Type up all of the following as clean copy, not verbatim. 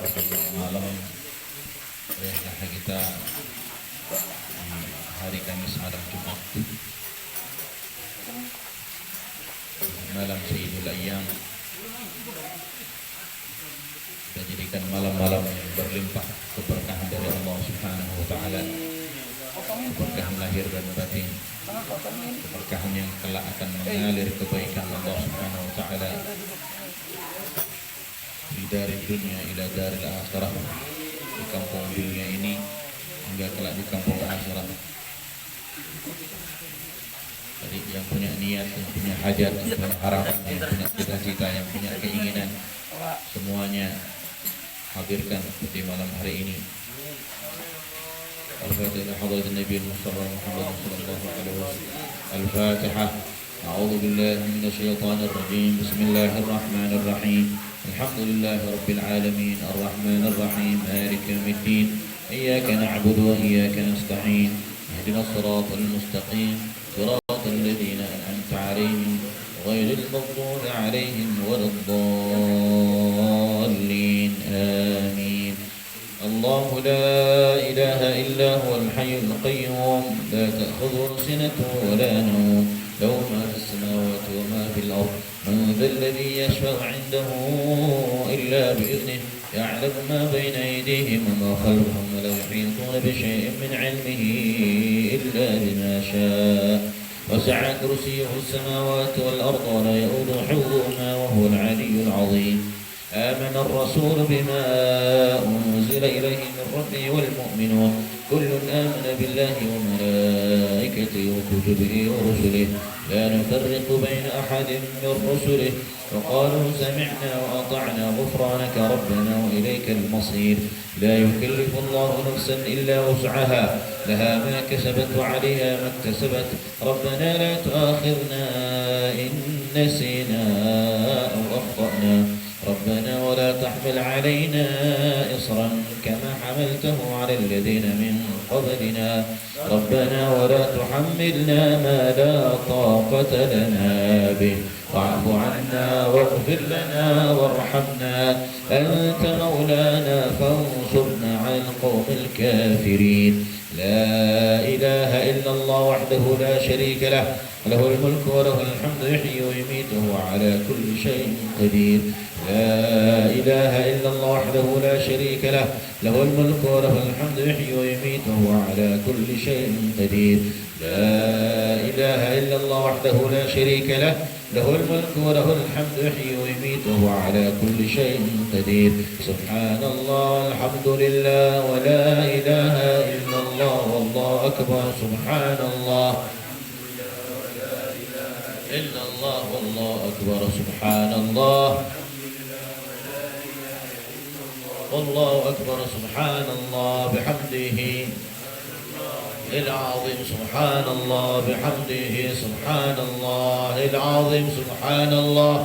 malam kita hari Kamis malam Jumat malam Sayyidul Ayyam kita jadikan malam-malam yang berlimpah keberkahan dari Allah Subhanahu wa taala, keberkahan lahir dan batin, keberkahan yang kelak akan mengalir kebaikan Allah Subhanahu wa taala dari dunia ila daril akhirah, di kampung dunia ini hingga kelak di kampung akhirat. Jadi yang punya niat, yang punya hajat, yang punya harapan, yang punya cita-cita, yang punya keinginan, semuanya hadirkan di malam hari ini. Al-Fatihah hadrat Nabi Muhammad sallallahu alaihi wasallam. Al-Fatihah. A'udzu billahi minasyaitonir rajim. Bismillahirrahmanirrahim. Alhamdulillahi rabbil alamin. Arrahmanir rahim. Maliki yaumiddin. Iyyaka na'budu wa iyyaka nasta'in. Ihdinas siratal mustaqim. Siratal ladzina an'amta 'alaihim ghairil maghdubi 'alaihim waladdallin. Amin. الله لا إله إلا هو الحي القيوم لا تأخذه سنة ولا نوم له ما في السماوات وما في الأرض من ذا الذي يشفع عنده إلا بإذنه يعلم ما بين أيديهم وما خلفهم ولا يحيطون بشيء من علمه إلا بما شاء وسع كرسيه السماوات والأرض ولا يؤوده حفظهما وهو العلي العظيم. آمن الرسول بما أنزل إليه من ربه والمؤمنون كل آمن بالله وملائكته وكتبه ورسله لا نفرق بين أحد من رسله وقالوا سمعنا وأطعنا غفرانك ربنا وإليك المصير. لا يكلف الله نفسا إلا وسعها لها ما كسبت وعليها ما اكتسبت. ربنا لا تؤاخذنا إن نسينا أو أخطأنا ربنا ولا تحمل علينا إصرا كما حملته على الذين من قبلنا ربنا ولا تحملنا ما لا طاقة لنا به واعف عنا واغفر لنا وارحمنا أنت مولانا فانصرنا على القوم الكافرين. لا إله إلا الله وحده لا شريك له له الملك وله الحمد يحيي ويميت وهو على كل شيء قدير. لا إله إلا الله وحده لا شريك له له الملك وله الحمد يحيي ويميت وهو على كل شيء قدير. لا إله إلا الله وحده لا شريك له له الملك وله الحمد يحيي ويميت وهو على كل شيء قدير. سبحان الله الحمد لله ولا إله إلا الله والله أكبر. سبحان الله إلا الله والله أكبر. سبحان الله والله أكبر. سبحان الله بحمده العظيم. سبحان الله بحمده. سبحان الله العظيم. سبحان الله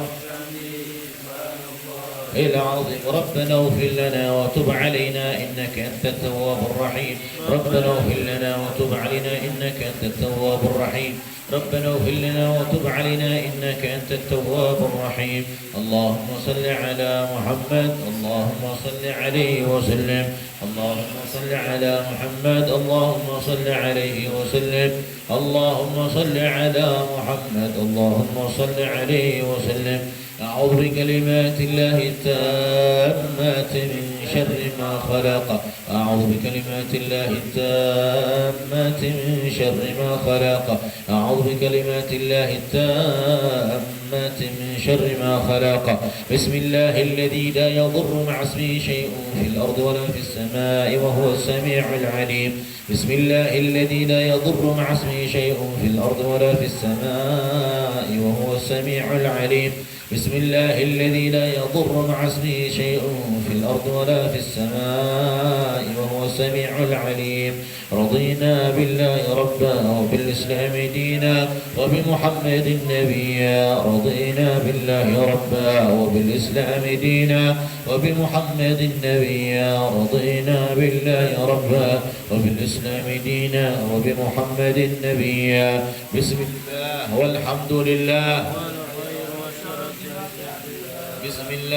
العظيم. ربنا اغفر لنا وتب علينا إنك أنت التواب الرحيم. ربنا اغفر لنا وتب علينا إنك أنت التواب الرحيم. ربنا اغفر لنا وتب علينا إنك أنت التواب الرحيم. اللهم صل على محمد. اللهم صل عليه وسلم. اللهم صل على محمد. اللهم صل عليه وسلم. اللهم صل على محمد. اللهم صل عليه وسلم. أعوذ بكلمات الله التامات من شر ما خلق. أعوذ بكلمات الله التامات من شر ما خلق. أعوذ بكلمات الله التامات من شر ما خلق. بسم الله الذي لا يضر مع اسمه شيء في الأرض ولا في السماء وهو السميع العليم. بسم الله الذي لا يضر مع اسمه شيء في الأرض ولا في السماء وهو السميع العليم. بسم الله الذي لا يضر مع اسمه شيء في الأرض ولا في السماء وهو السميع العليم. رضينا بالله ربا وبالإسلام دينا وبمحمد نبيا. رضينا بالله ربا وبالإسلام دينا وبمحمد نبيا. رضينا بالله ربا وبالإسلام دينا وبمحمد نبيا. بسم الله والحمد لله. بسم الله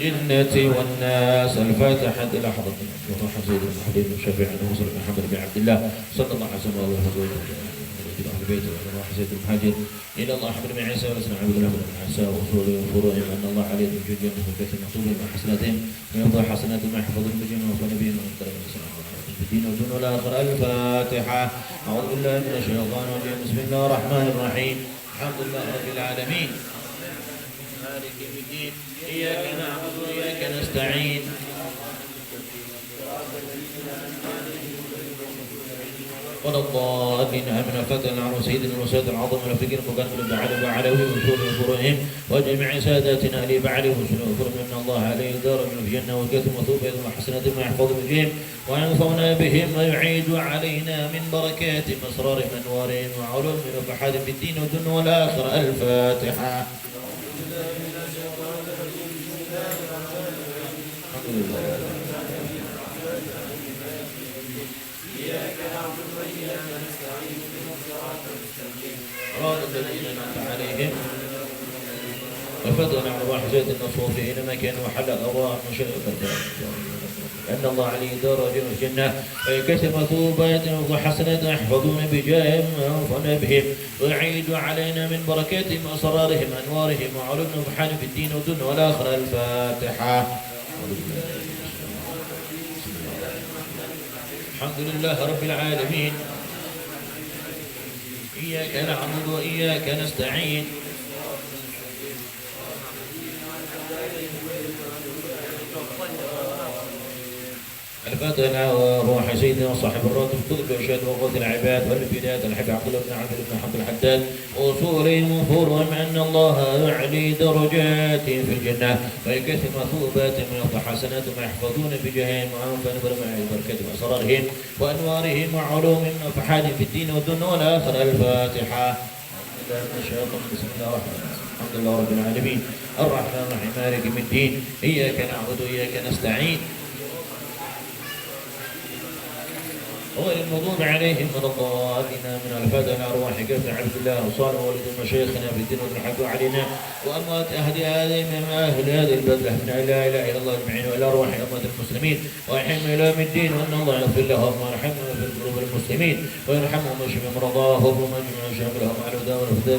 الجنة والناس. الفاتحة إلى حضرة وروح سيد المحمدين الشفيع الموصل بن محمد بن عبد الله صلى الله عليه وسلم إلى أهل بيته وإلى روح سيد المهاجر إلى الله أحمد بن عيسى ورسول عبد الله بن عيسى وصوله وفروعهم أن الله عليه من جد وكثر مكتوبهم وحسناتهم ويرضى حسناتهم ويحفظ المجين ونبيهم ونبيهم في الدين والدنيا والآخرة. الفاتحة. أعوذ بالله من الشيطان الرجيم. بسم الله الرحمن الرحيم. الحمد لله رب العالمين مالك يوم الدين. إياك نعبد وإياك نستعين. ولا الضالين. آمين. الفاتحة على سيدنا وسيد العظم والفقير المقدم بعلي وعلوي وصول وفروعهم وجميع ساداتنا لي بعلي وصول وفروعهم من الله عليه دار من الجنة والكتم وثوبهم وحسناتهم ويحفظ بهم وينفعنا بهم ويعيد علينا من بركاتهم أسرارهم أنوارهم وعلومهم وفحاتهم في الدين والدنيا والآخرة. الفاتحة. الحمد لله. الذين أنعمت عليهم وفضل على واحد زيت النصوص إنما كان وحل الأرواح مشرقة أن الله عليه درج الجنة ويكسر مثوبات وحسنات يحفظون بجاههم وينفعون بهم ويعيد علينا من بركاتهم وأسرارهم أنوارهم وعلومهم وفحان في الدين والدنيا والآخرة. الفاتحة. الحمد لله رب العالمين. إياك نعبد وإياك نستعين. الفاتحة. وروح سيدنا وصاحب الراتب كتب الإرشاد وقوة العباد والبدايات الحبيب عبد الله بن عبد بن حمد الحداد وصولهم وفورهم أن الله يعلي درجات في الجنة ويكثر مثوباتهم ويرفع حسناتهم ويحفظون بجاههم وأنفعهم بركاتهم وأسرارهم وأنوارهم وعلومهم وفحاتهم في الدين والدنيا والآخرة. الفاتحة. بسم الله الرحمن الرحيم. الحمد لله رب العالمين الرحمن الرحيم مالك يوم الدين. إياك نعبد وإياك نستعين. غير المغضوب عليهم ولا الضالين. من الفاتحة على أرواح كافة عبد الله وصالح والد مشايخنا في الدين والحق علينا وأموات أهل هذه البلدة من لا إله إلا الله أجمعين وإلى أرواح أموات المسلمين ويحم إلى يوم الدين وأن الله يغفر لهم ويرحمهم في قلوب المسلمين ويرحمهم ويشفي مرضاهم ومن شملهم على هداه والهدى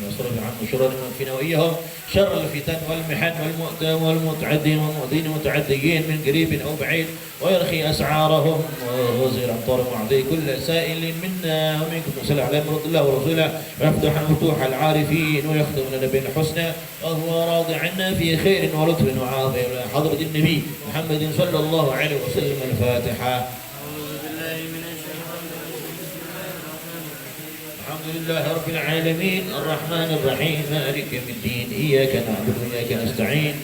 ويصرف عنهم شرور فينا وإياهم شر الفتن والمحن والمتعدين والمؤذين والمتعديين من قريب أو بعيد ويرخي أسعارهم وزير أمطار وعطي كل سائل منا ومنكم وسلم على مرض الله ورسوله ويفتح العارفين ويختم لنا بالحسنى وهو راضي عنا في خير ولطف وعافية إلى حضرة النبي محمد صلى الله عليه وسلم. الفاتحة. الحمد لله رب العالمين الرحمن الرحيم مالك يوم الدين. إياك نعبد وإياك نستعين.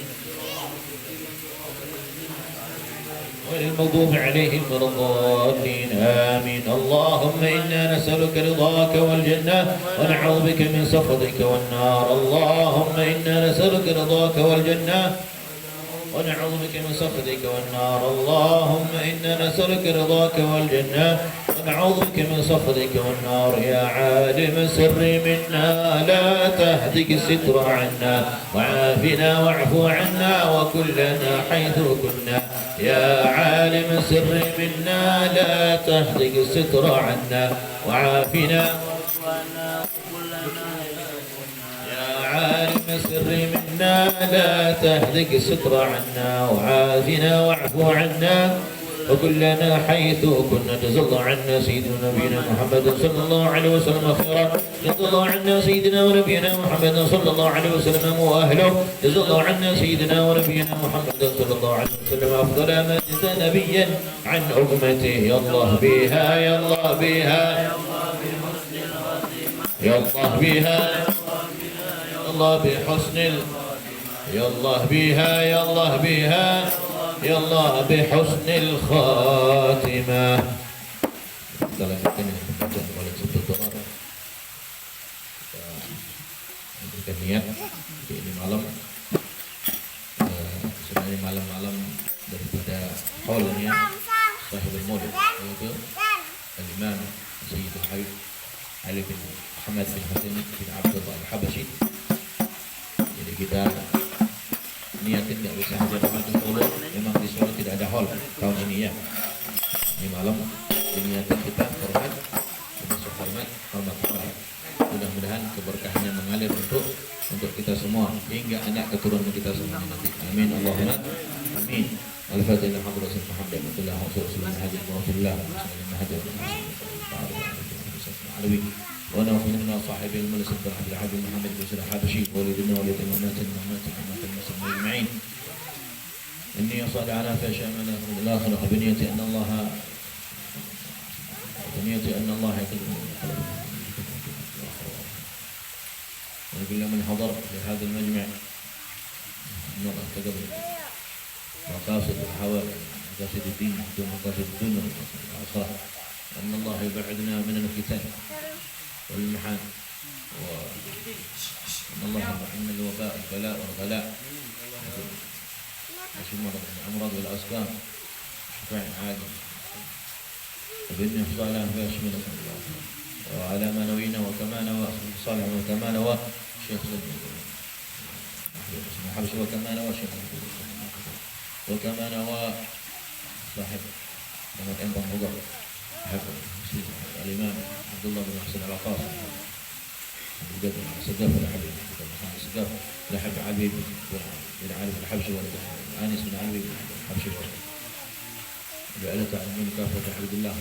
غير المغضوب عليهم ولا الضالين. آمين. اللهم إنا نسألك رضاك والجنة ونعوذ بك من سخطك والنار. اللهم إنا نسألك رضاك والجنة ونعوذ بك من سخطك والنار. اللهم إنا نسألك رضاك والجنة ونعوذ بك من سخطك والنار. يا عالم السر منا لا تهتك الستر عنا وعافنا واعف عنا وكلنا حيث كنا. يا عالم السر منا لا تهتك الستر عنا وعافنا. عالم السر منا لا تهدك الستر عنا وعافنا واعف عنا وكلنا حيث كنا. جزا الله عنا سيدنا ونبينا محمد صلى الله عليه وسلم خيرا. جزا الله عنا سيدنا ونبينا محمد صلى الله عليه وسلم واهله. جزا الله عنا سيدنا ونبينا محمد صلى الله عليه وسلم افضل ما جزى نبيا عن امته. يا الله بها يا الله بها يا الله بها الله بحسن يا الله بها يا الله بها يا الله بحسن الخاتمة. Dalam ini pembacaan oleh Subtul Dolar kita berikan niat ini malam sebenarnya malam-malam daripada haulnya Sahibul Maulid yaitu Al-Imam Sayyidul Habib Ali bin Muhammad bin Husain bin Abdullah Al-Habashi. Jadi kita niatin nggak bisa hadir Ramadan Solo, memang di Solo tidak ada hall tahun ini ya. Ini malam diniatin kita hormat, termasuk hormat. Mudah-mudahan keberkahannya mengalir untuk kita semua hingga anak keturunan kita semuanya nanti. Amin Allahumma amin. Al-Fatihah Hadratus Muhammad Abdullah Rasulullah Hadi Rasulullah ونوفي منا صاحب الملك عبد الحبيب محمد بن سليمان الحبشي ولدنا ولدنا وماتنا المسلمين اجمعين. اني اصلي على فشامنا الاخر بنيتي ان الله ونقول من حضر في هذا المجمع ان الله تقبل مقاصد الحوائج، مقاصد الدين ومقاصد الدنيا والآخرة، أن الله يبعدنا من الفتن والمحن، وأن الله من الوباء البلاء والغلاء الأمراض والأسقام شفاء عاجل وبإذن صالح ويشمل الله وعلى ما نوينا وكما نوى صالح وكما نوى شيخ حبش وكما نوى شيخ وكما نوى صاحب محمد أنبا مضر الإمام عبد الله بن حسن العقاص السقاف الحبيب السقاف لحب علي بن علي الحبشي وآنس بن علي الحبشي وعلى تعلمون كافة عبد الله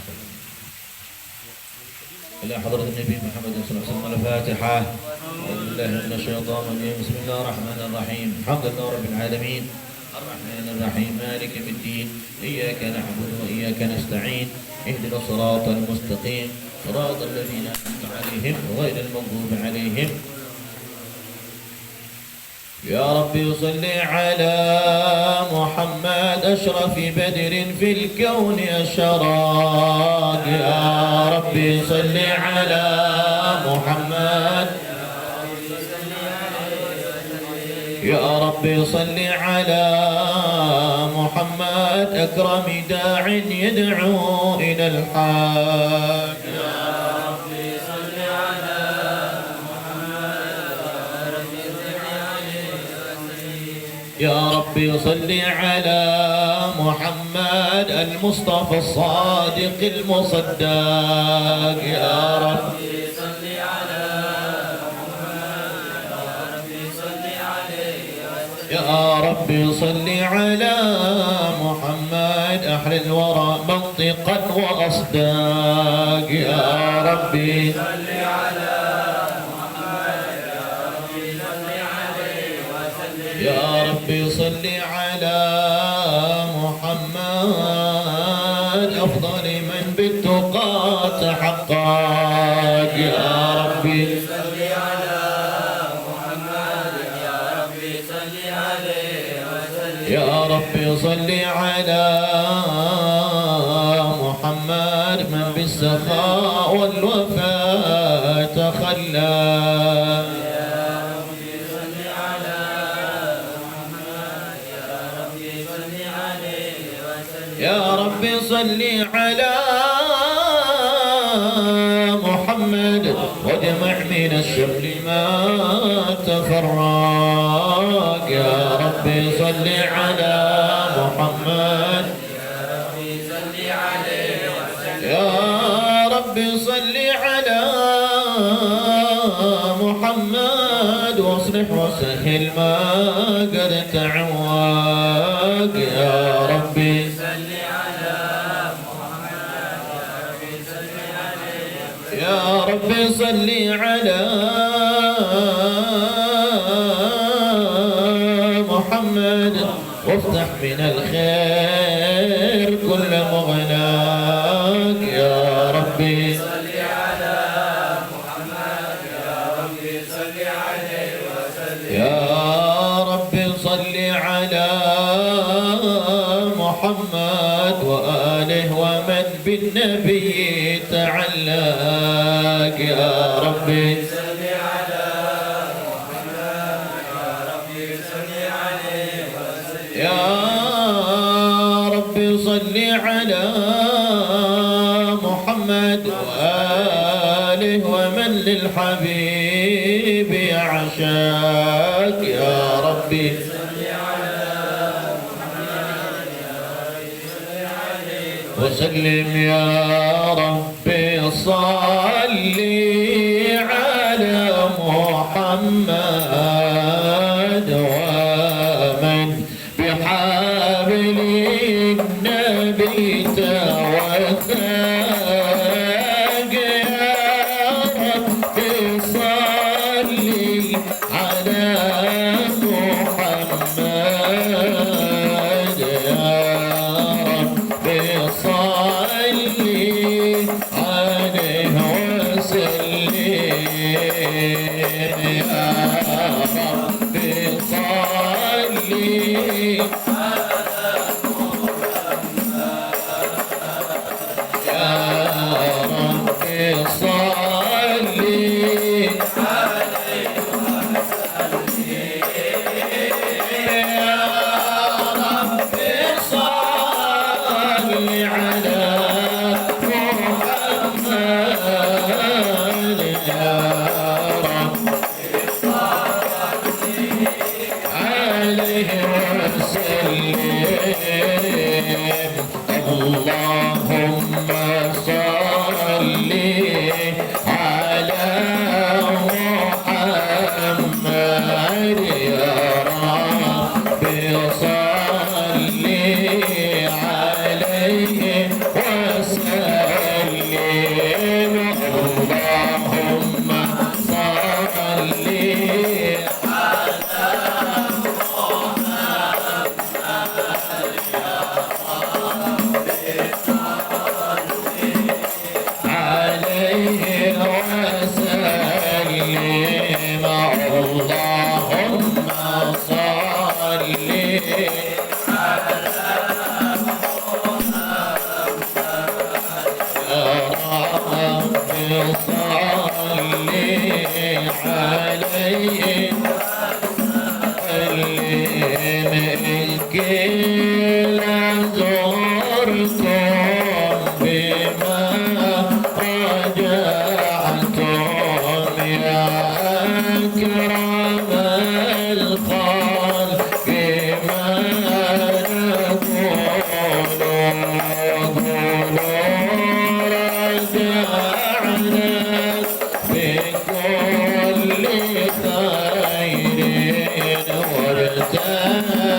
إلى حضرة النبي محمد صلى الله عليه وسلم. الفاتحة. أعوذ بالله من الشيطان الرجيم. بسم الله الرحمن الرحيم. الحمد لله رب العالمين الرحمن الرحيم مالك يوم الدين إياك نعبد وإياك نستعين اهدنا الصراط المستقيم صراط الذين أنعمت عليهم غير المغضوب عليهم. يا ربي صل على محمد أشرف بدر في الكون أشراق. يا ربي صل على محمد يا ربي صل على محمد أكرم داع يدعو إلى الحق. يا ربي صل على محمد يا ربي صل على محمد المصطفى الصادق المصدق. يا ربي يا ربي صل على محمد أحر الورى منطقا وأصداق. يا ربي صل على محمد يا ربي صل على محمد أفضل من بالتقى تحقق. يا ربي يا ربي صل على محمد من بالسخاء والوفاء تخلى. يا ربي صل على محمد يا ربي صل على محمد واجمع من الشمل ما تفرق. يا ربي صل على محمد يا ربي صل على محمد واصلح وسهل ما قد تعوق. يا ربي صل على محمد يا ربي صل على محمد وافتح من الخير كل مغلاق. يا ربي صل على محمد يا ربي صل عليه وسلم يا ربي صل على محمد وآله ومن بالنبي تعلق. يا ربي صل على يا ربي صل على محمد وآله ومن للحبيب يعشاق. يا ربي صل على وسلم يا ربي صل على محمد ومن بحبل النبي توثق يا ربي صل على محمد يا ربي صل عليه وسلم يا ربي صل يا ربي صل اللهم صل على محمد يا ربي صل عليه وسلم اللهم صل عليه وسلم اللهم صل يا رب صل عليه الكل زرتم بما رجعتم يا أكرم الخلق ما نقول رجعنا بكل خير وارتمى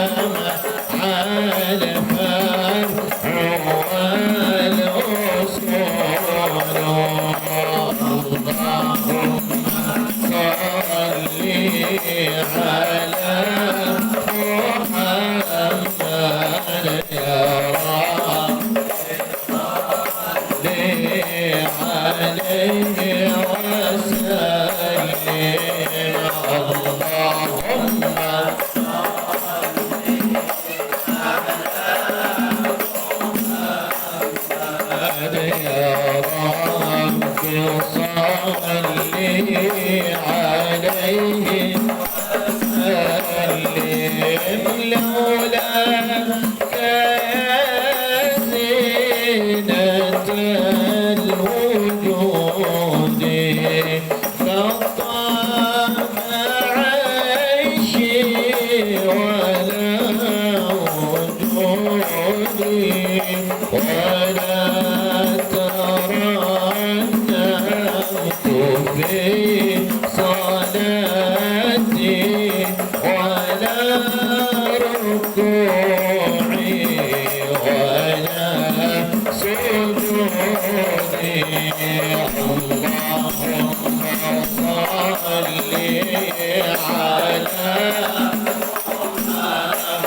على فرح والأصول اللهم صل على محمد يا رب عليه وسلم اللهم يا رب صل عليه وسلم لولاك يا زينة الوجود لطام عيشي ولا وجودي ولا ترنمت في صلاتي ولا ركوعي ولا سجودي اللهم صل على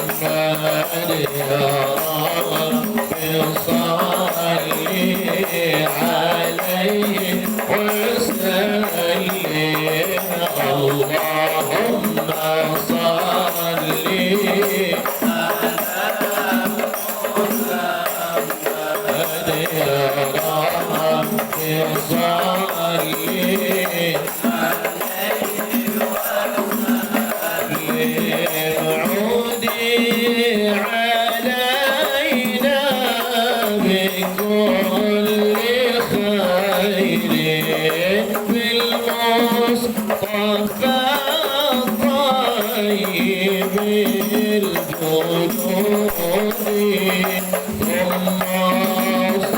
محمد يا رب صل عليه وسلم اللهم صل يا رب صل عودي علينا بكل خير بالمصطفى الطيب الجنود ثم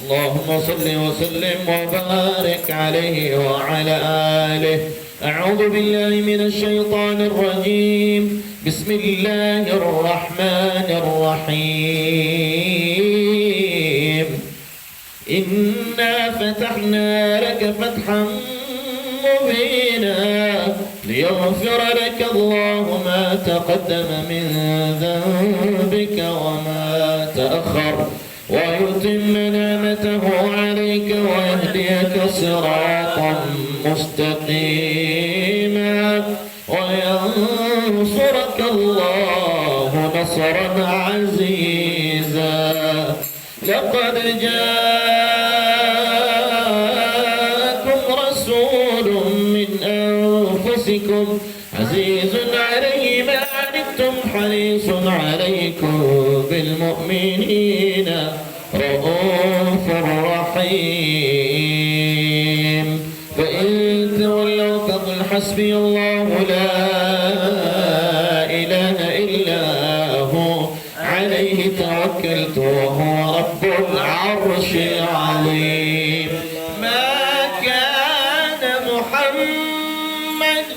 اللهم صل وسلم وبارك عليه وعلى آله. أعوذ بالله من الشيطان الرجيم. بسم الله الرحمن الرحيم. إنا فتحنا لك فتحا مبينا ليغفر لك الله ما تقدم من ذنبك وما تأخر ويتم نعمته عليك ويهديك صراطا مستقيما وينصرك الله نصرا عزيزا. لقد جاءكم رسول من أنفسكم عزيز عليه ما عنتم حريص عليكم بالمؤمنين رؤوف رحيم. فإن تولوا فقل حسبي الله لا إله إلا هو عليه توكلت وهو رب العرش العظيم. ما كان محمد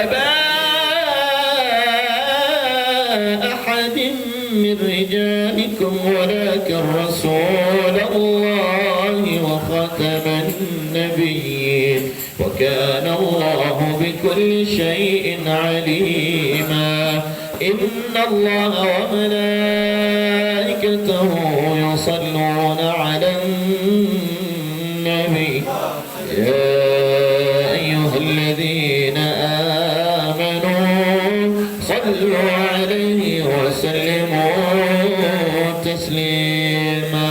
أبا أحد من رجالكم ولكن رسول الله وخاتم النبيين وكان الله بكل شيء عليما إن الله وملائكته يصلون على النبي يا أيها الذين آمنوا صلوا عليه وسلموا تسليما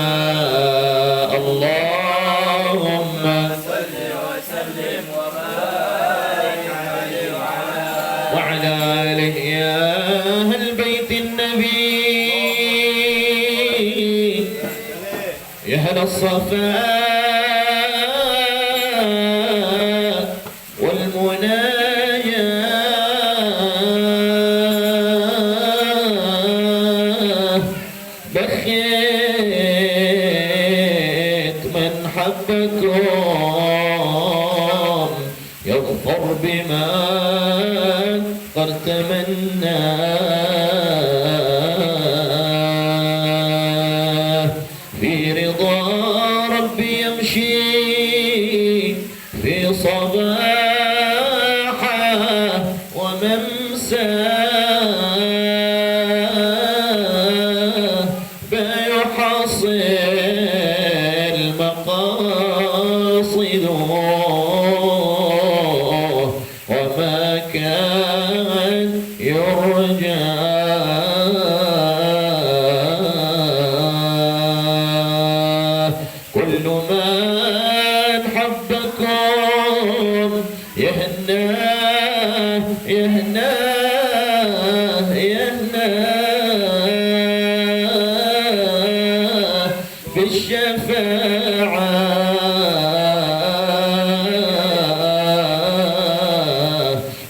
اللهم صل وسلم وبارك عليه وعلى آله يا أهل بيت النبي يا أهل الصفاء يظفر بما قد تمنى في رضا ربي يمشي في صباحه وممساه فيحصل مقاصده وما كان يرجى كل من حبكم يهناه يهناه يهناه بالشفاعة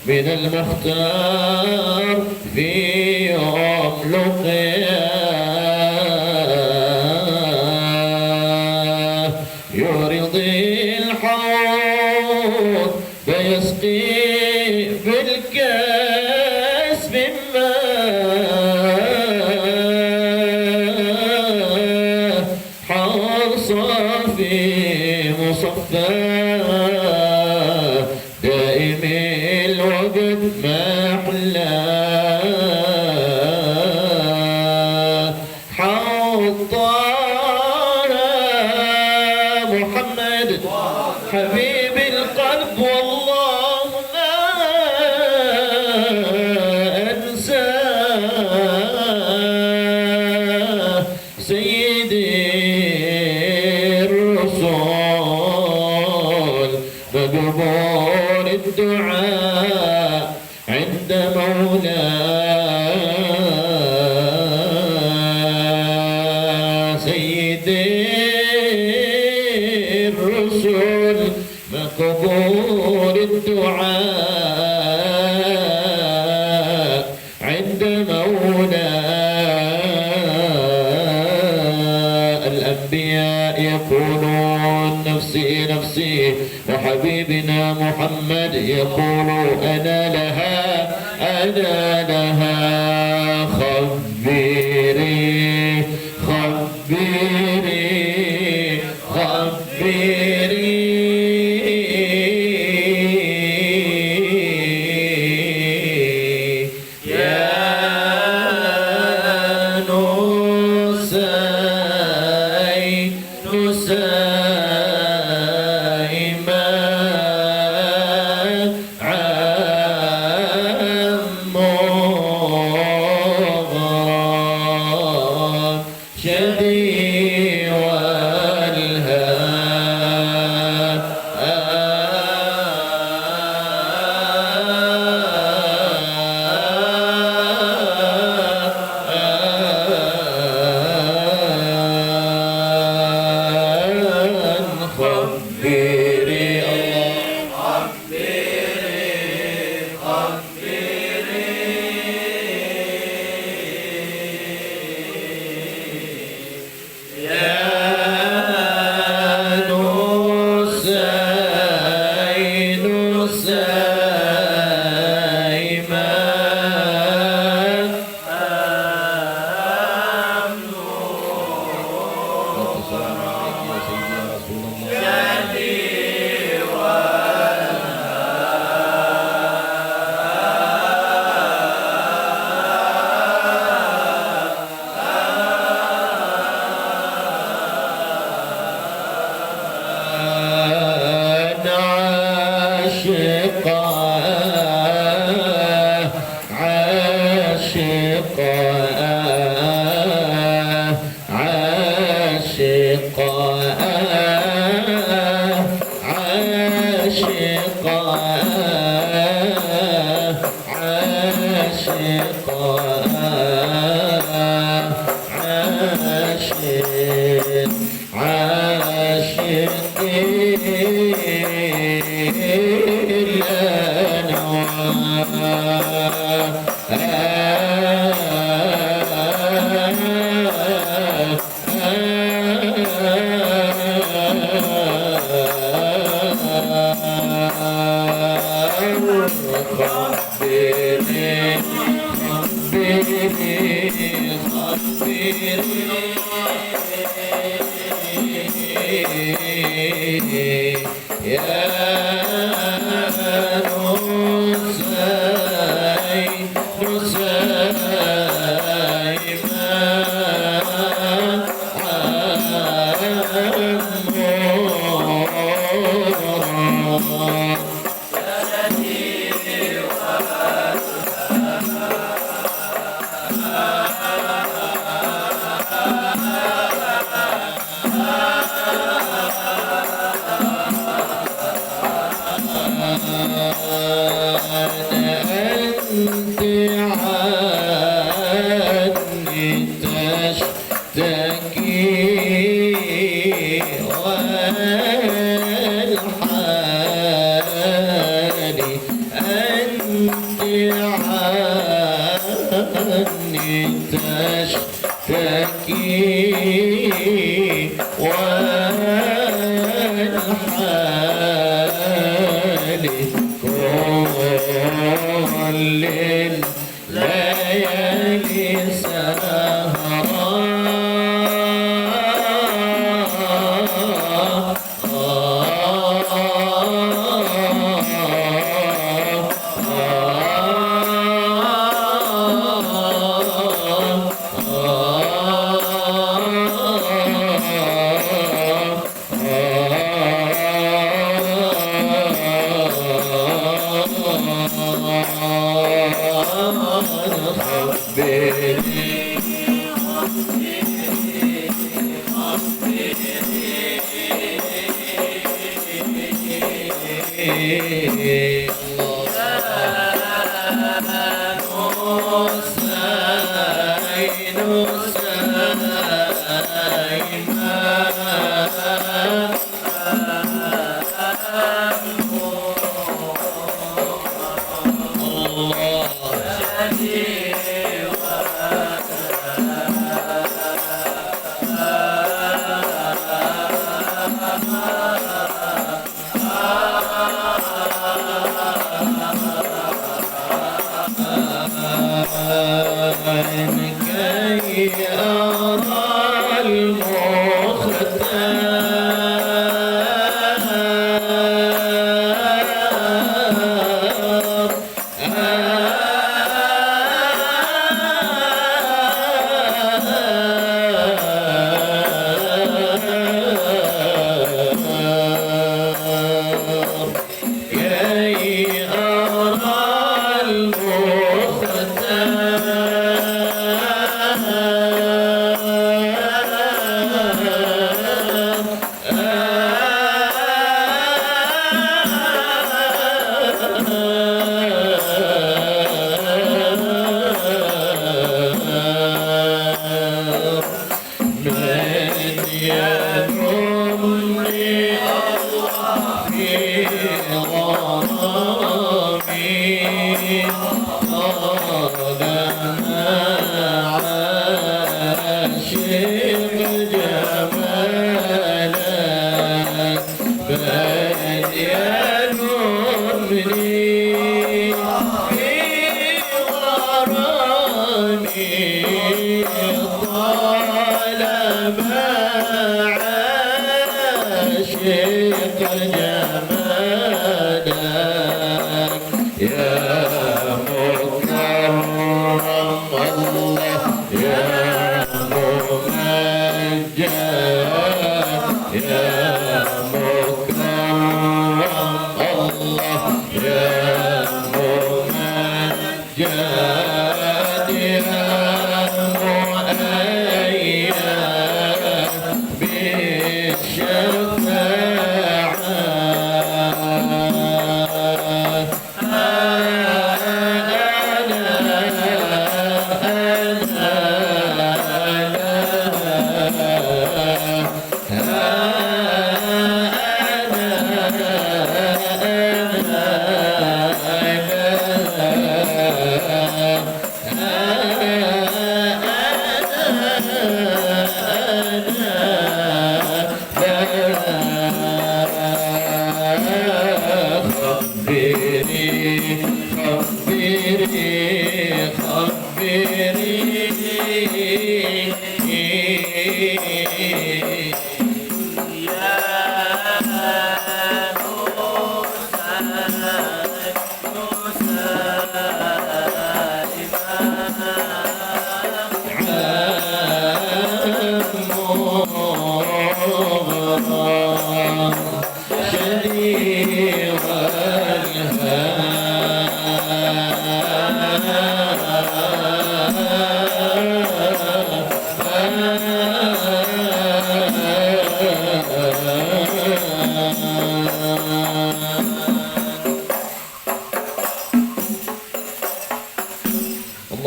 من المختار في يوم لقياه يرضي الحوض فيسقي بالكاس من ماء حصى في مصفاه دائم الوقت ما حلاه حطانا محمد حبيب القلب والله ما أنساه سيدي الرسول مقبول الدعاء عند مولاه سيدي الرسل مقبول الدعاء عند مولاه الأنبياء يقولون نفسي نفسي وحبيبنا محمد يقول أنا لها أنا لها خبري خبري خبري يا نسي نسيما عمو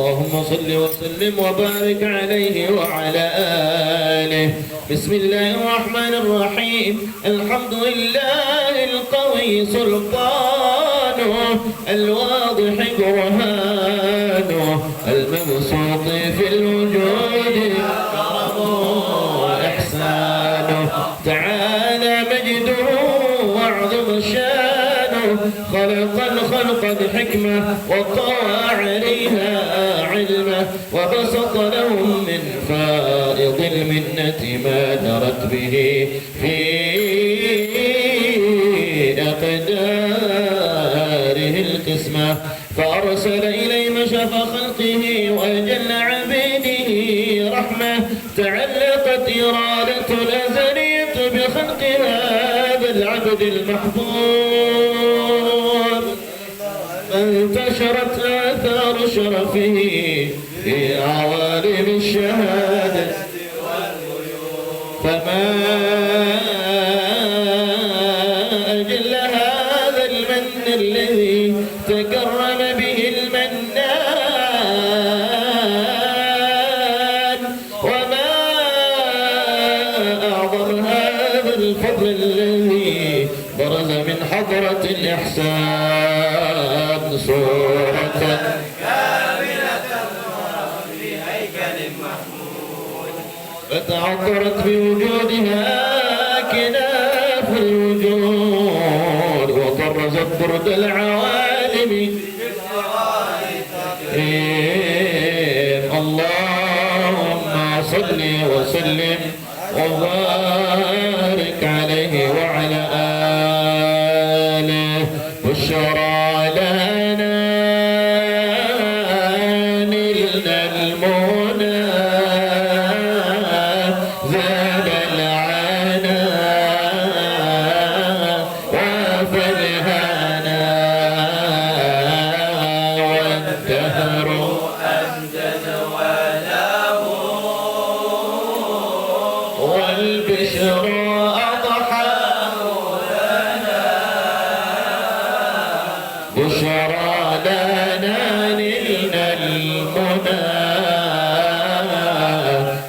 اللهم صل وسلم وبارك عليه وعلى آله. بسم الله الرحمن الرحيم. الحمد لله القوي سلطانه، الواضح برهانه، المبسوط في الوجود كرمه وإحسانه، تعالى مجده وأعظم شانه، خلق الخلق بحكمة وطوى عليها علمه، وبسط لهم من فائض المنة ما جرت به في أقداره القسمة، فأرسل إليهم شف خلقه وأجل عبيده رحمة، تعلقت إرادة الأزلية بخلق هذا العبد المحبوب، انتشرت آثار شرفه في عوالم الشهادة، فما أجل هذا المن الذي تكرم به المنان، وما أعظم هذا الفضل الذي برز من حضرة الإحسان صورة كاملة في هيكل محمود، فتعطرت بوجودها كناف الوجود، وطرزت برد العوالم. اللهم صل وسلم وبارك عليه وعلى آله. بشرى لنا نلنا المنى، زاد العنا وفى الهنا، والدهر أمجد وله، والبشر أضحى لنا. بشرى لنا نلنا المنى،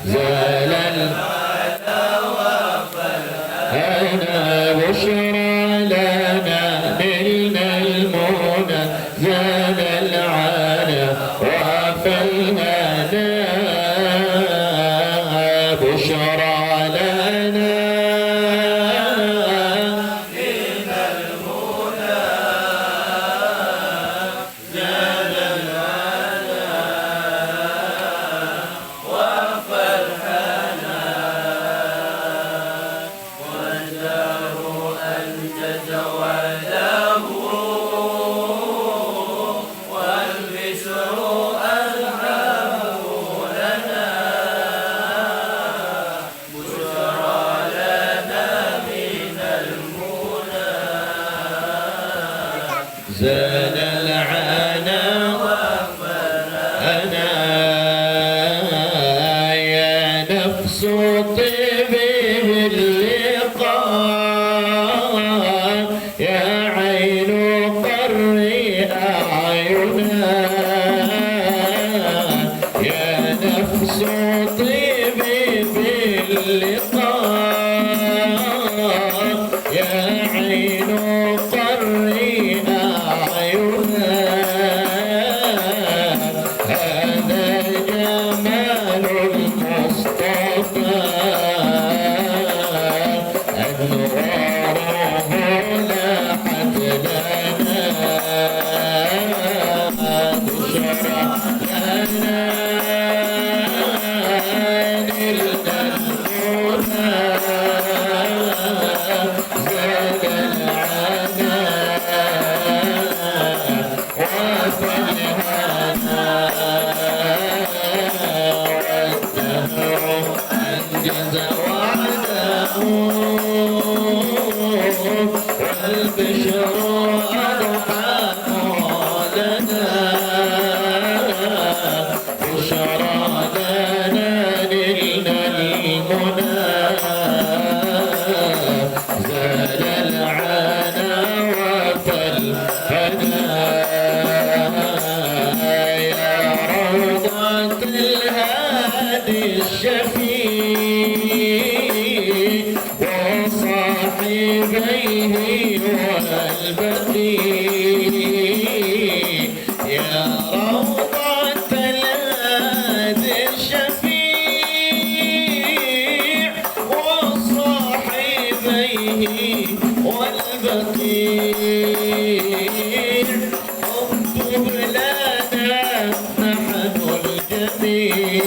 زال الهنا وفى الهنا. بشرى لنا نلنا المنى، زال العنا وفى الهنا. بشرى لنا نلنا المنى، زال العنا وفى الهنا، والدار أنجز وله، والبشر أذهب لنا. بشرى لنا من المنى، زاد العنا وفى الهنا. يا نفس طيبي باللقاء، يا عين قري أعينها. يا نفس طيبي باللقاء، يا عين قري أعينها. هذا جمال المصطفى، أنواره لاحت لنا. بشرى لنا نلنا المنى زاد العنا وفى الهنا والدهر أنجز وعده والبشر أضحى لنا بشرى لنا نلنا المنى زال العنا وفى الفنا يا روضة الهادي الشفيع وصاحبيه والبقيع يا روضة الهادي الشفيع وصاحبيه والبقيع اكتب لنا نحن الجميع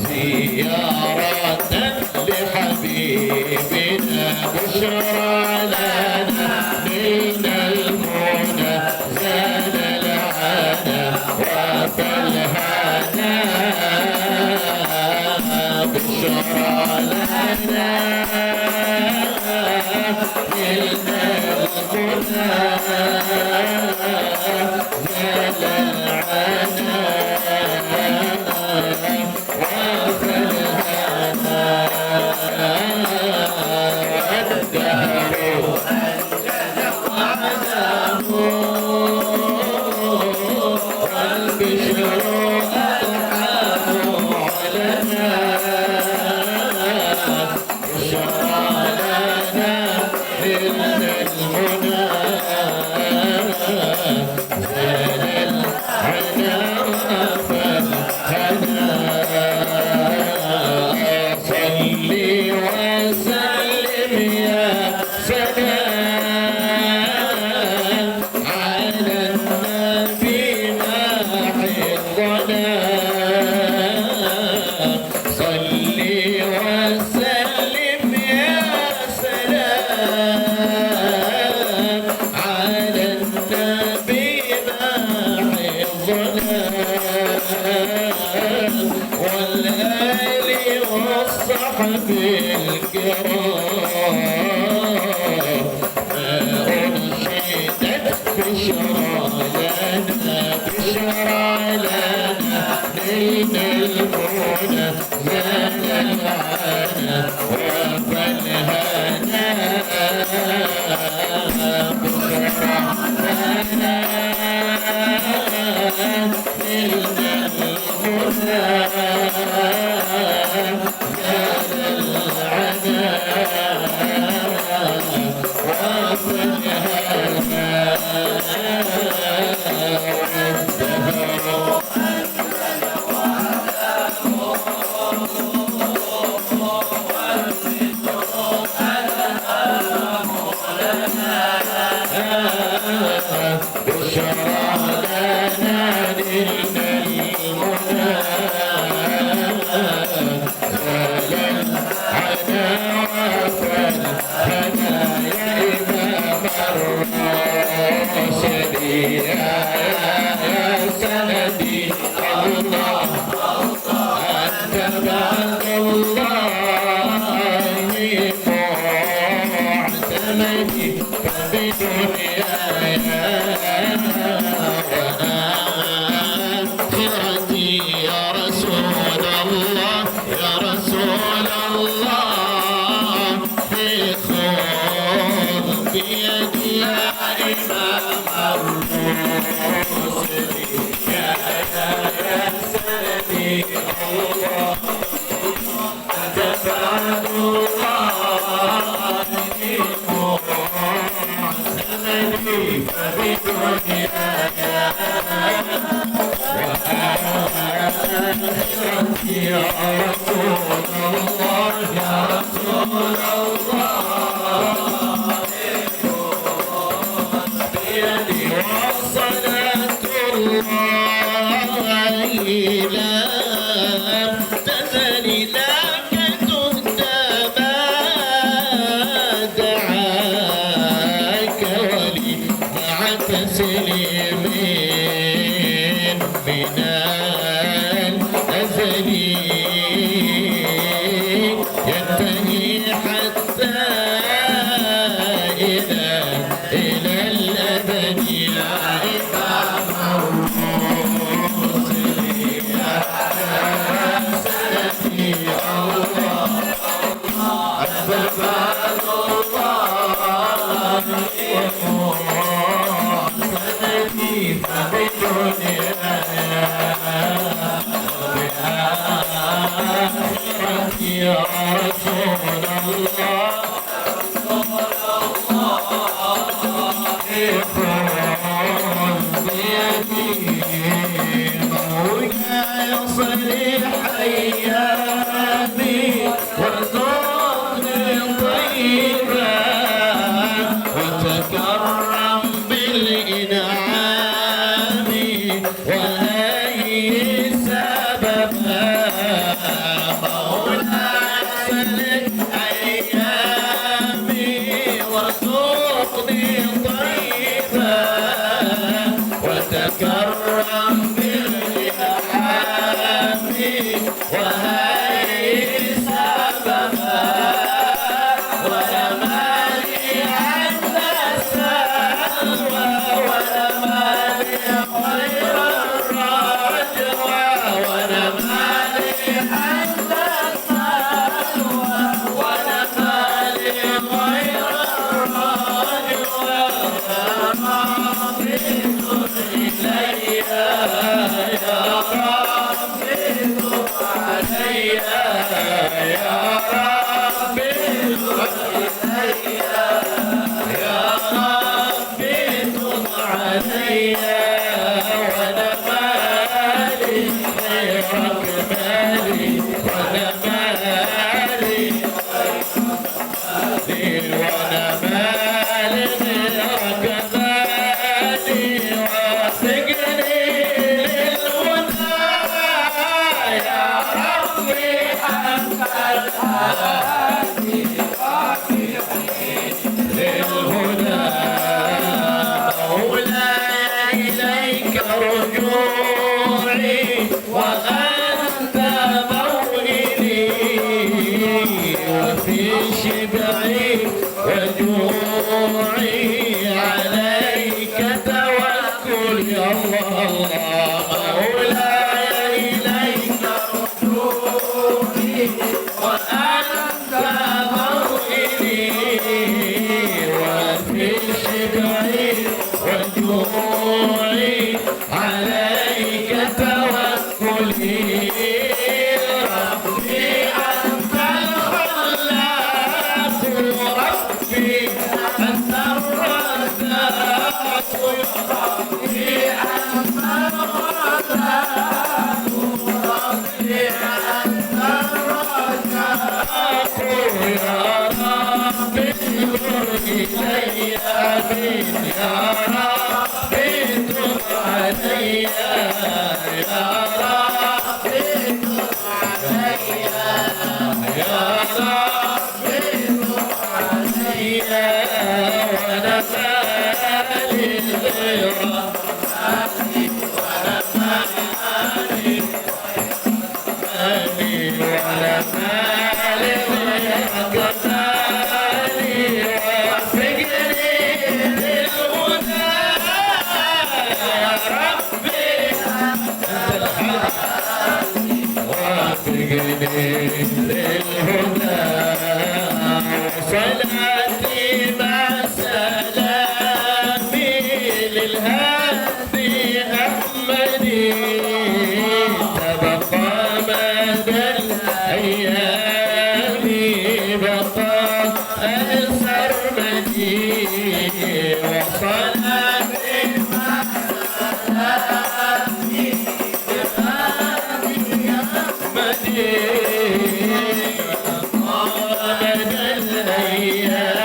زيارة لحبيبنا بشرى لنا من المنى زاد العنا وفى الهنا بشرى لنا نلنا المنى زاد العنا وفى الهنا والدهر أنجز وعده والبشر أضحى لنا بشرى لنا نلنا المنى زاد العنا وفى الهنا صلي وسلم يا سلام على النبي ماحي الظلام صلي وسلم يا سلام على النبي ماحي الظلام والآل والصحب الكرام ما أنشدت بشرى لنا بشرى لنا نلنا المنى زاد العنا وفى الهنا بشرى لنا نلنا المنى زاد العنا وفى الهنا والدهر بشرى لنا نلنا المنى زال العنا وفى الهنا يا إمام الراشد يا سندي الله أنت بعد الله معتمدي فبدنياي وآخرتي يا رسول الله يا رسول الله خذ بيدي يا إمام الرسل يا سندي الله أنت بعد الله معتمدي فبدنياي وآخرتي يا رسول الله يا رسول الله بيدي والصلاة لم تزل لك تهدى ما دعاك ولي مع تسليمين من الأزل ينتهي حتى إلى الأبد يا إمام الرسل يا سيدي الله أكبر الله سيدي فبدنيا يا رسول الله مولاي صلح أيامي وارزقني طيبا وتكرم بالإنعام وهيئ سببا مولاي صلح أيامي وارزقني طيبا وتكرم بالإنعام وهيئ سببا ولمالي عند السلوى ولمالي خير الرجوى ولمالي عند السلوى ولمالي خير الرجوى رضيت إلي يا ربي تب علي يا ربي تب إلي يا ربي تب علي وأنا مالي غيرك مالي وأنا مالي وأنا مالي غيرك مالي وثقني للهدى يا ربي أنت الهادي للهدى مولاي إليك رجوعي وأنت موئلي وفي شبعي وجوعي عليك توكلي الله مولاي إليك رجوعي وأنت موئلي وفي شبعي وجوعي عليك توكلي ربي أنت الخلاق ربي أنت الرزاق ربي أنت الرزاق ربي أنت الرزاق يا ربي انظر إلي آمين يا ربي تب علي يا ربي تب علي يا ربي تب علي وأنا مالي غيرك وأنا مالي وأنا مالي غيرك مالي وفقني للهدى يا ربي أنت الحادي وفقني للهدى صلاتي مع سلامي للهادي أحمدي تبقى مدى الأيام بقى السرمدي وصلاتي مع سلامي للهادي أحمدي مدى الأيام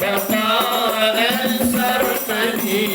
بقاء السرمدي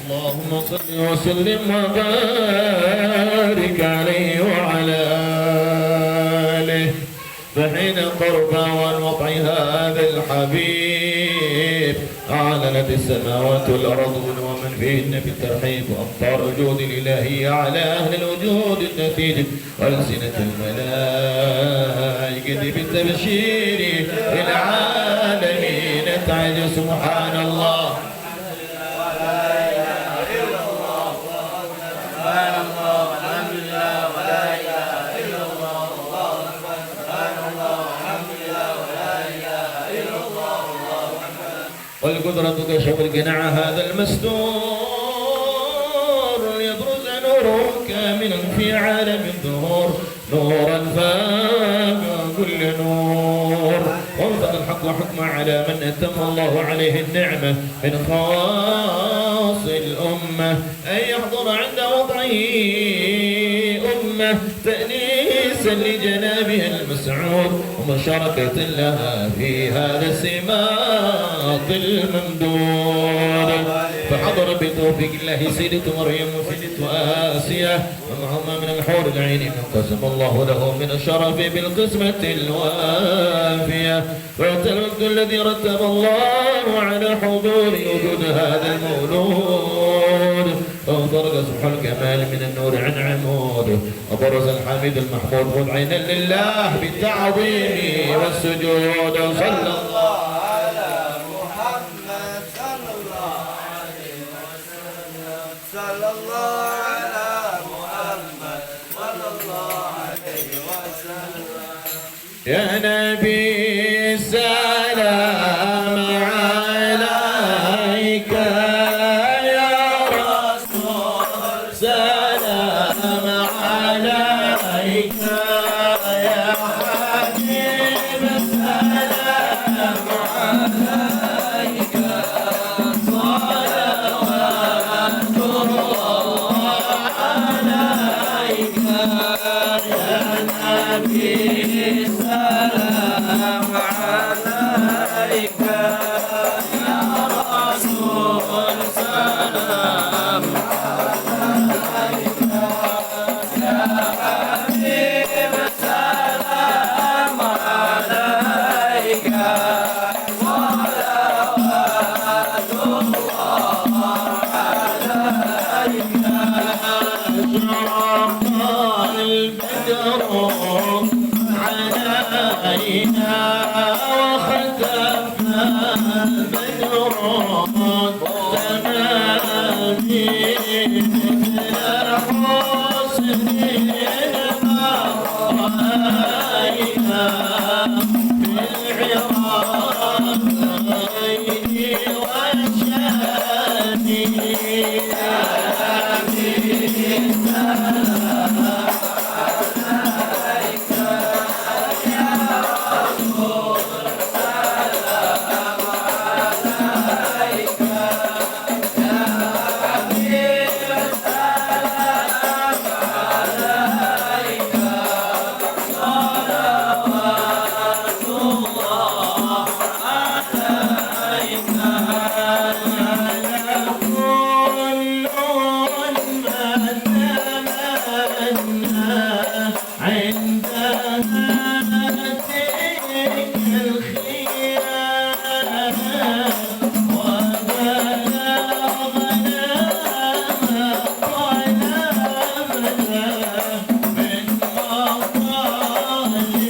اللهم صل وسلم وبارك عليه وعلى آله. فحين قرب وقع هذا الحبيب أعلنت السماوات والأرض ومن فيهن بالترحيب وأمطار الجود الإلهية على أهل الوجود النتيج وألسنة الملائكة بالتبشير للعالمين تعج سبحان الله. والقدرة كشف القناع هذا المستور ليبرز نوره كاملا في عالم الظهور نورا فاق كل نور. وانطق الحق حكما على من أتم الله عليه النعمة من خواص الأمة أن يحضر عند وضعه أمة تأنيسا لجنابها المسعود ومشاركة لها في هذا السماط الممدود. فحضر بتوفيق الله سيدة مريم وسيدة آسيا ومعهما من الحور العين من قسم الله له من الشرف بالقسمة الوافية. فأتى الوقت الذي رتب الله على حضور وجود هذا المولود فانطلق سبح الكمال من النور عن عمود وبرز الحميد المحمود مذعنا لله بالتعظيم والسجود. صلى الله على محمد صلى الله عليه وسلم صلى الله على محمد صلى الله عليه وسلم. يا نبي السلام عليك يا رسول سلام عليك يا حبيب سلام عليك صلوات الله عليك يا نبي سلام عليك يا رسول سلام عليك يا حبيب سلام عليك صلوات الله عليك. أشرق البدر علينا وختمنا البدر تمامي مثل حسن ما رأينا بالعراقين والشام يا نبي السلام عليك يا رسول سلام عليك يا حبيب سلام عليك صلوات الله عليك.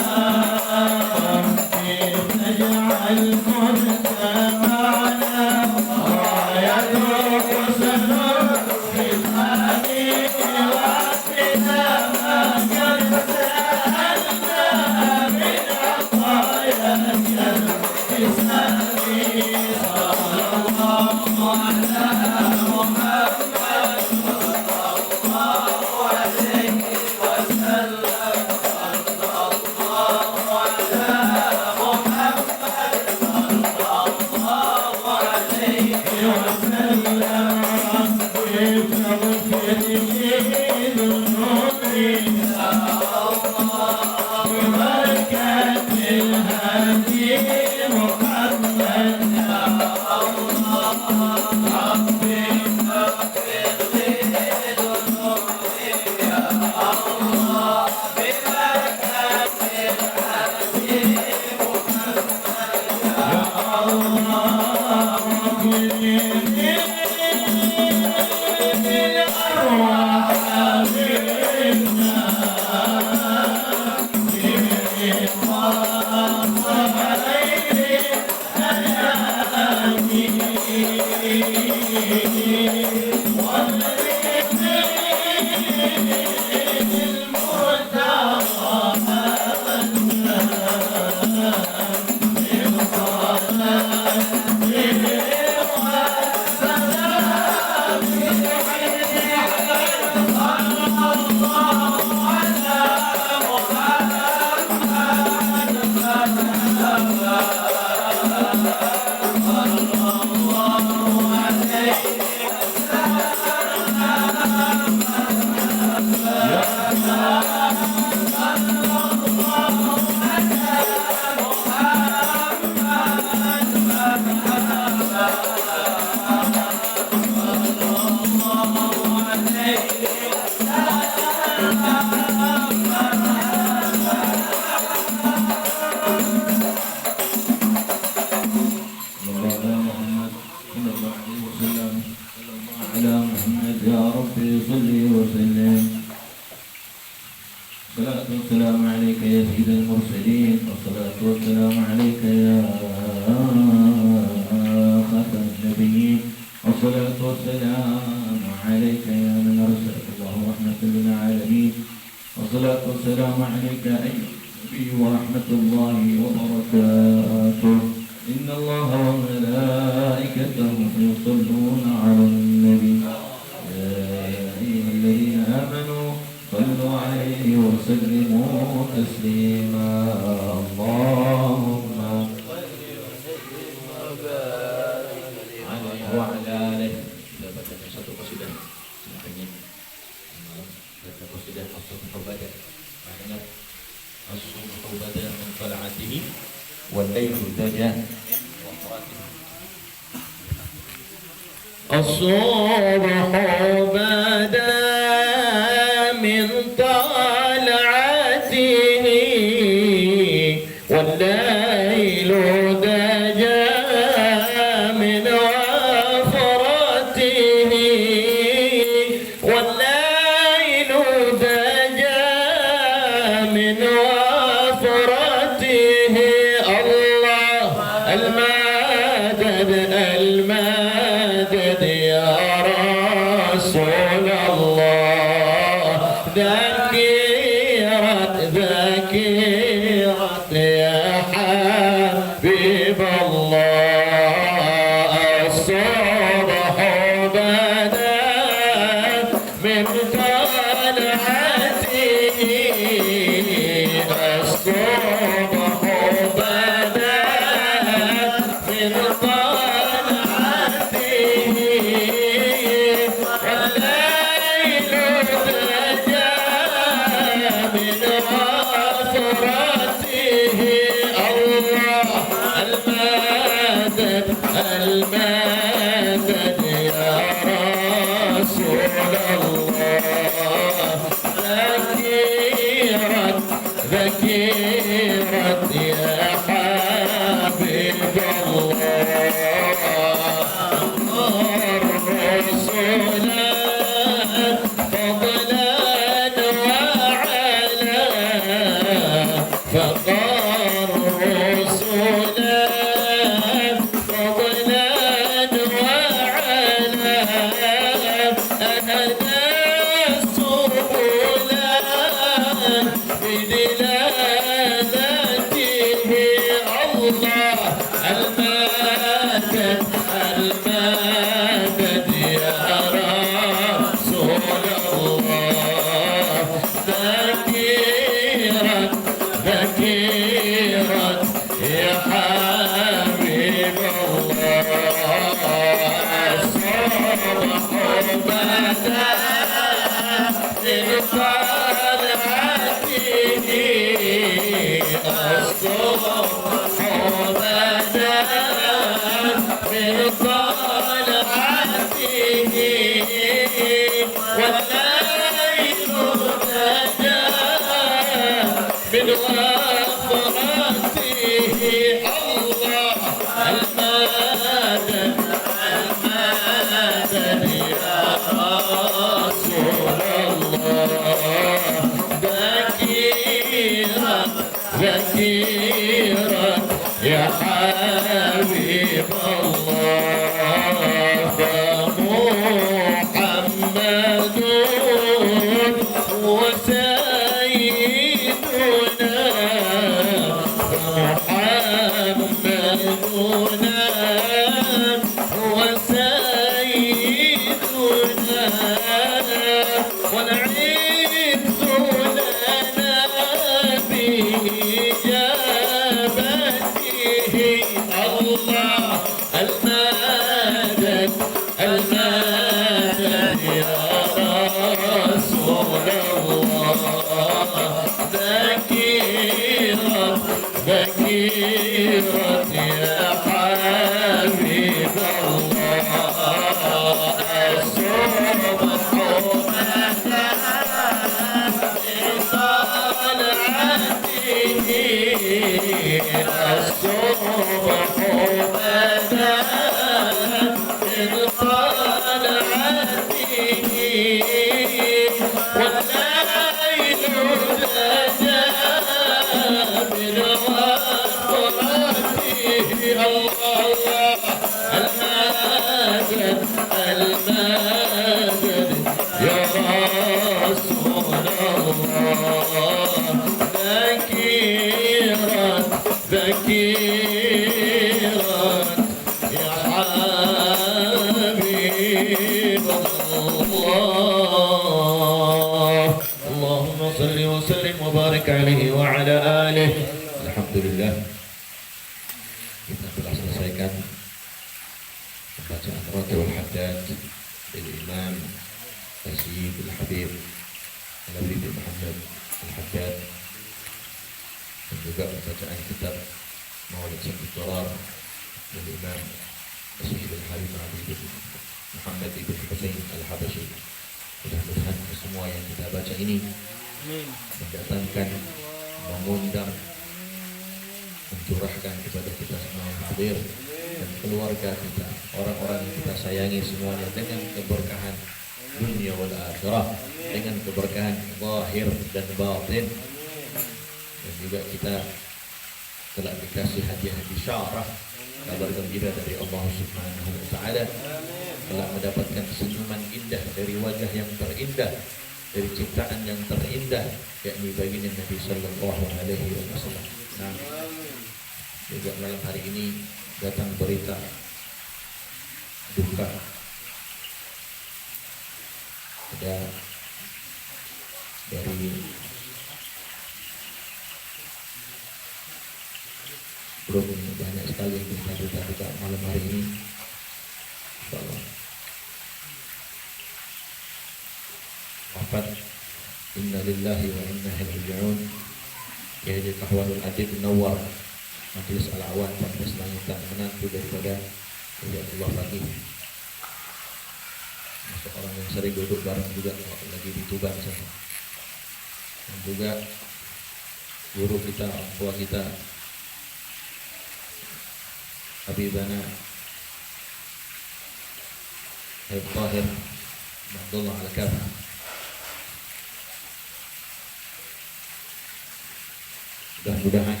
Mudah-mudahan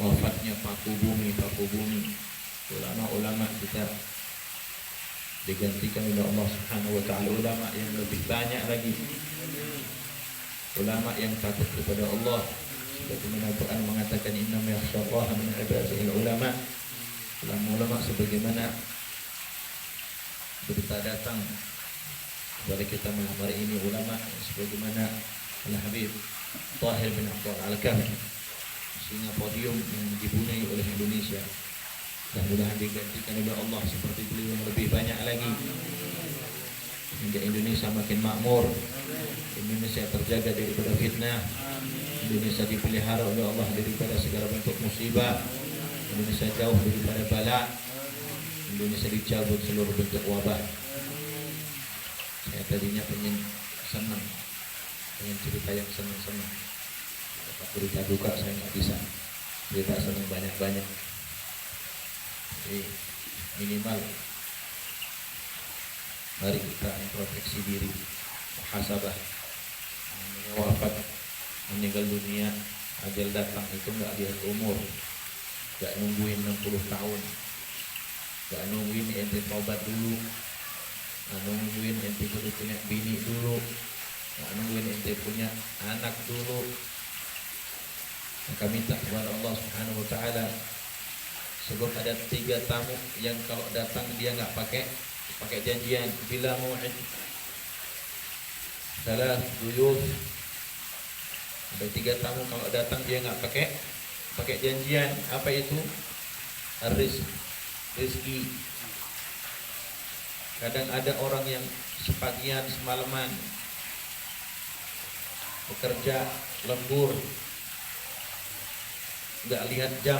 wafatnya Paku Bumi, ulama-ulama kita digantikan oleh Allah Subhanahu wa taala ulama yang lebih banyak lagi, ulama yang takut kepada Allah, sebagaimana Al-Quran mengatakan innama yakhsyallaha min ibadihi ulama. Ulama-ulama sebagaimana berita datang kepada kita malam hari ini, ulama sebagaimana Al-Habib Tahir bin Abdul Al-Kahfi, singa podium yang dibunai oleh Indonesia. Mudah-mudahan digantikan oleh Allah seperti beliau yang lebih banyak lagi, hingga Indonesia makin makmur, Indonesia terjaga daripada fitnah, Indonesia dipelihara oleh Allah daripada segala bentuk musibah, Indonesia jauh daripada bala, Indonesia dicabut seluruh bentuk wabah. Saya tadinya pengen senang, pengen cerita yang senang-senang, berita duka saya nggak bisa, cerita senang banyak-banyak. Jadi minimal mari kita introspeksi diri, muhasabah. Wafat, meninggal dunia, ajal datang itu nggak lihat umur, nggak nungguin 60 tahun, nggak nungguin ente tobat dulu, nggak nungguin ente punya bini dulu, nggak nungguin ente punya anak dulu. Maka minta kepada Allah Subhanahu wa taala, sebab ada 3 tamu yang kalau datang dia nggak pakai janjian, bila mau'id. Salah duyuf, ada 3 tamu kalau datang dia nggak pakai janjian. Apa itu? Rizki. Kadang ada orang yang sepagian semalaman bekerja lembur, nggak lihat jam,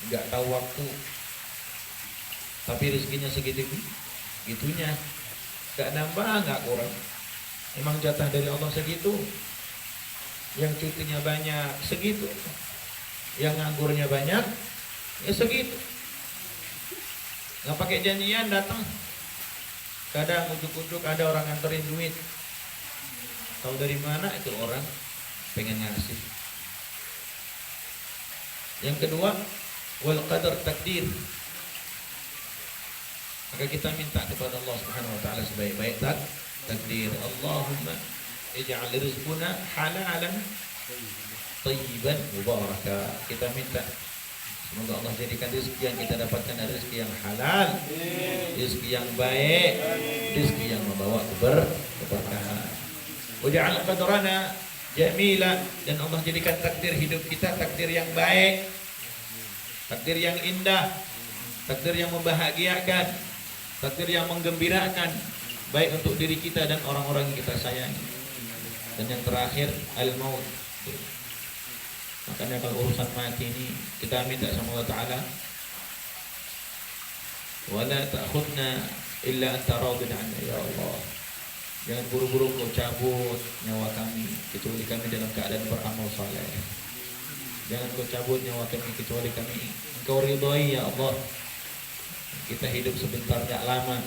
nggak tahu waktu, tapi rezekinya gitunya, nggak nambah nggak kurang. Emang jatah dari Allah segitu. Yang cutinya banyak segitu, yang nganggurnya banyak ya segitu. Nggak pakai janjian datang. Kadang ujuk-ujuk ada orang nganterin duit, tahu dari mana itu orang pengen ngasih. Yang kedua, wal qadar takdir. Maka kita minta kepada Allah Subhanahu wa taala sebaik-baik takdir. Allahumma ij'al rizquna halalan thayyiban mubarakah. Kita minta semoga Allah jadikan rezeki yang kita dapatkan adalah rezeki yang halal, rezeki yang baik, rezeki yang membawa keberkahan. Waj'al qadrana jamila, dan Allah jadikan takdir hidup kita takdir yang baik, takdir yang indah, takdir yang membahagiakan, takdir yang menggembirakan, baik untuk diri kita dan orang-orang yang kita sayangi. Dan yang terakhir, al-maut. Makanya kalau urusan mati ini kita minta sama Allah Ta'ala, wala ta'khudna illa anta radin 'anna ya Allah. Jangan buru-buru kau cabut nyawa kami kecuali kami dalam keadaan beramal saleh. Jangan kau cabut nyawa kami kecuali kami engkau ridhoi ya Allah. Kita hidup sebentar gak lama.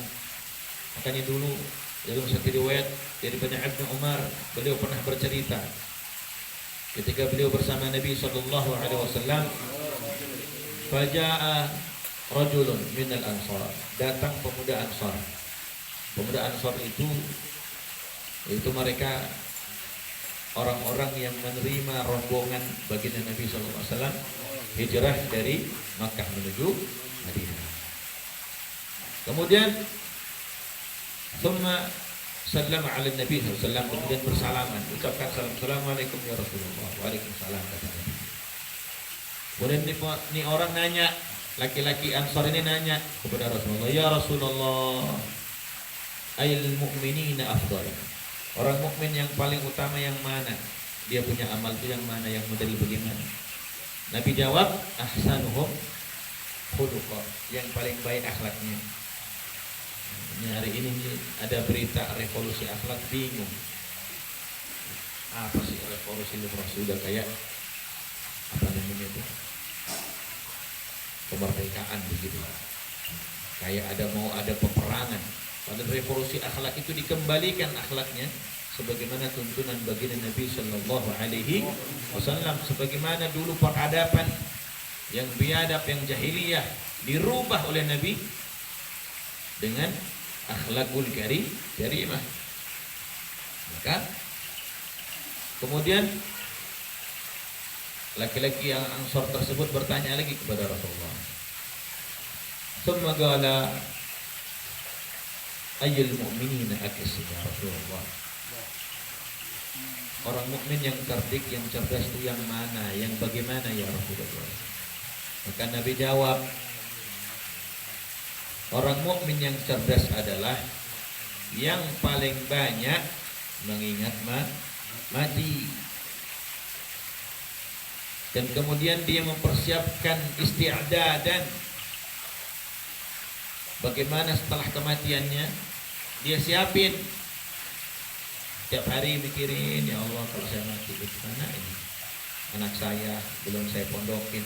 Makanya dulu dalam satu riwayat daripada Ibnu Umar, beliau pernah bercerita ketika beliau bersama Nabi sallallahu alaihi wasallam, faja'a rajulun minal ansar, datang pemuda Ansar. Pemuda Ansar itu mereka orang-orang yang menerima rombongan baginda Nabi sallallahu alaihi wasallam hijrah dari Makkah menuju Madinah. Kemudian thumma sallama ala Nabi SAW, kemudian bersalaman, ucapkan salam, assalamualaikum ya Rasulullah. Waalaikumsalam, kata Nabi. Kemudian ini orang nanya, laki-laki Ansar ini nanya kepada Rasulullah, ya Rasulullah, ayil mu'minina afdal, orang mukmin yang paling utama yang mana? Dia punya amal itu yang mana, yang model bagaimana? Nabi jawab, ahsanuhum khuluqa, yang paling baik akhlaknya. Ini hari ini ada berita revolusi akhlak, bingung apa sih revolusi sudah kayak apa namanya itu kemerdekaan begitu, kayak mau ada peperangan. Pada revolusi akhlak itu dikembalikan akhlaknya sebagaimana tuntunan baginda Nabi Sallallahu Alaihi Wasallam, sebagaimana dulu peradaban yang biadab, yang jahiliyah dirubah oleh Nabi dengan akhlakul karimah. Maka kemudian laki-laki yang Ansor tersebut bertanya lagi kepada Rasulullah. Tsumma qala ayyul mu'minina aksim ya Rasulullah. Orang mukmin yang cerdik, yang cerdas itu yang mana, yang bagaimana ya Rasulullah? Maka Nabi jawab, orang mukmin yang cerdas adalah yang paling banyak mengingat mati. Dan kemudian dia mempersiapkan isti'dadan. Bagaimana setelah kematiannya? Dia siapin. Tiap hari mikirin, ya Allah kalau saya mati gimana ini? Anak saya belum saya pondokin,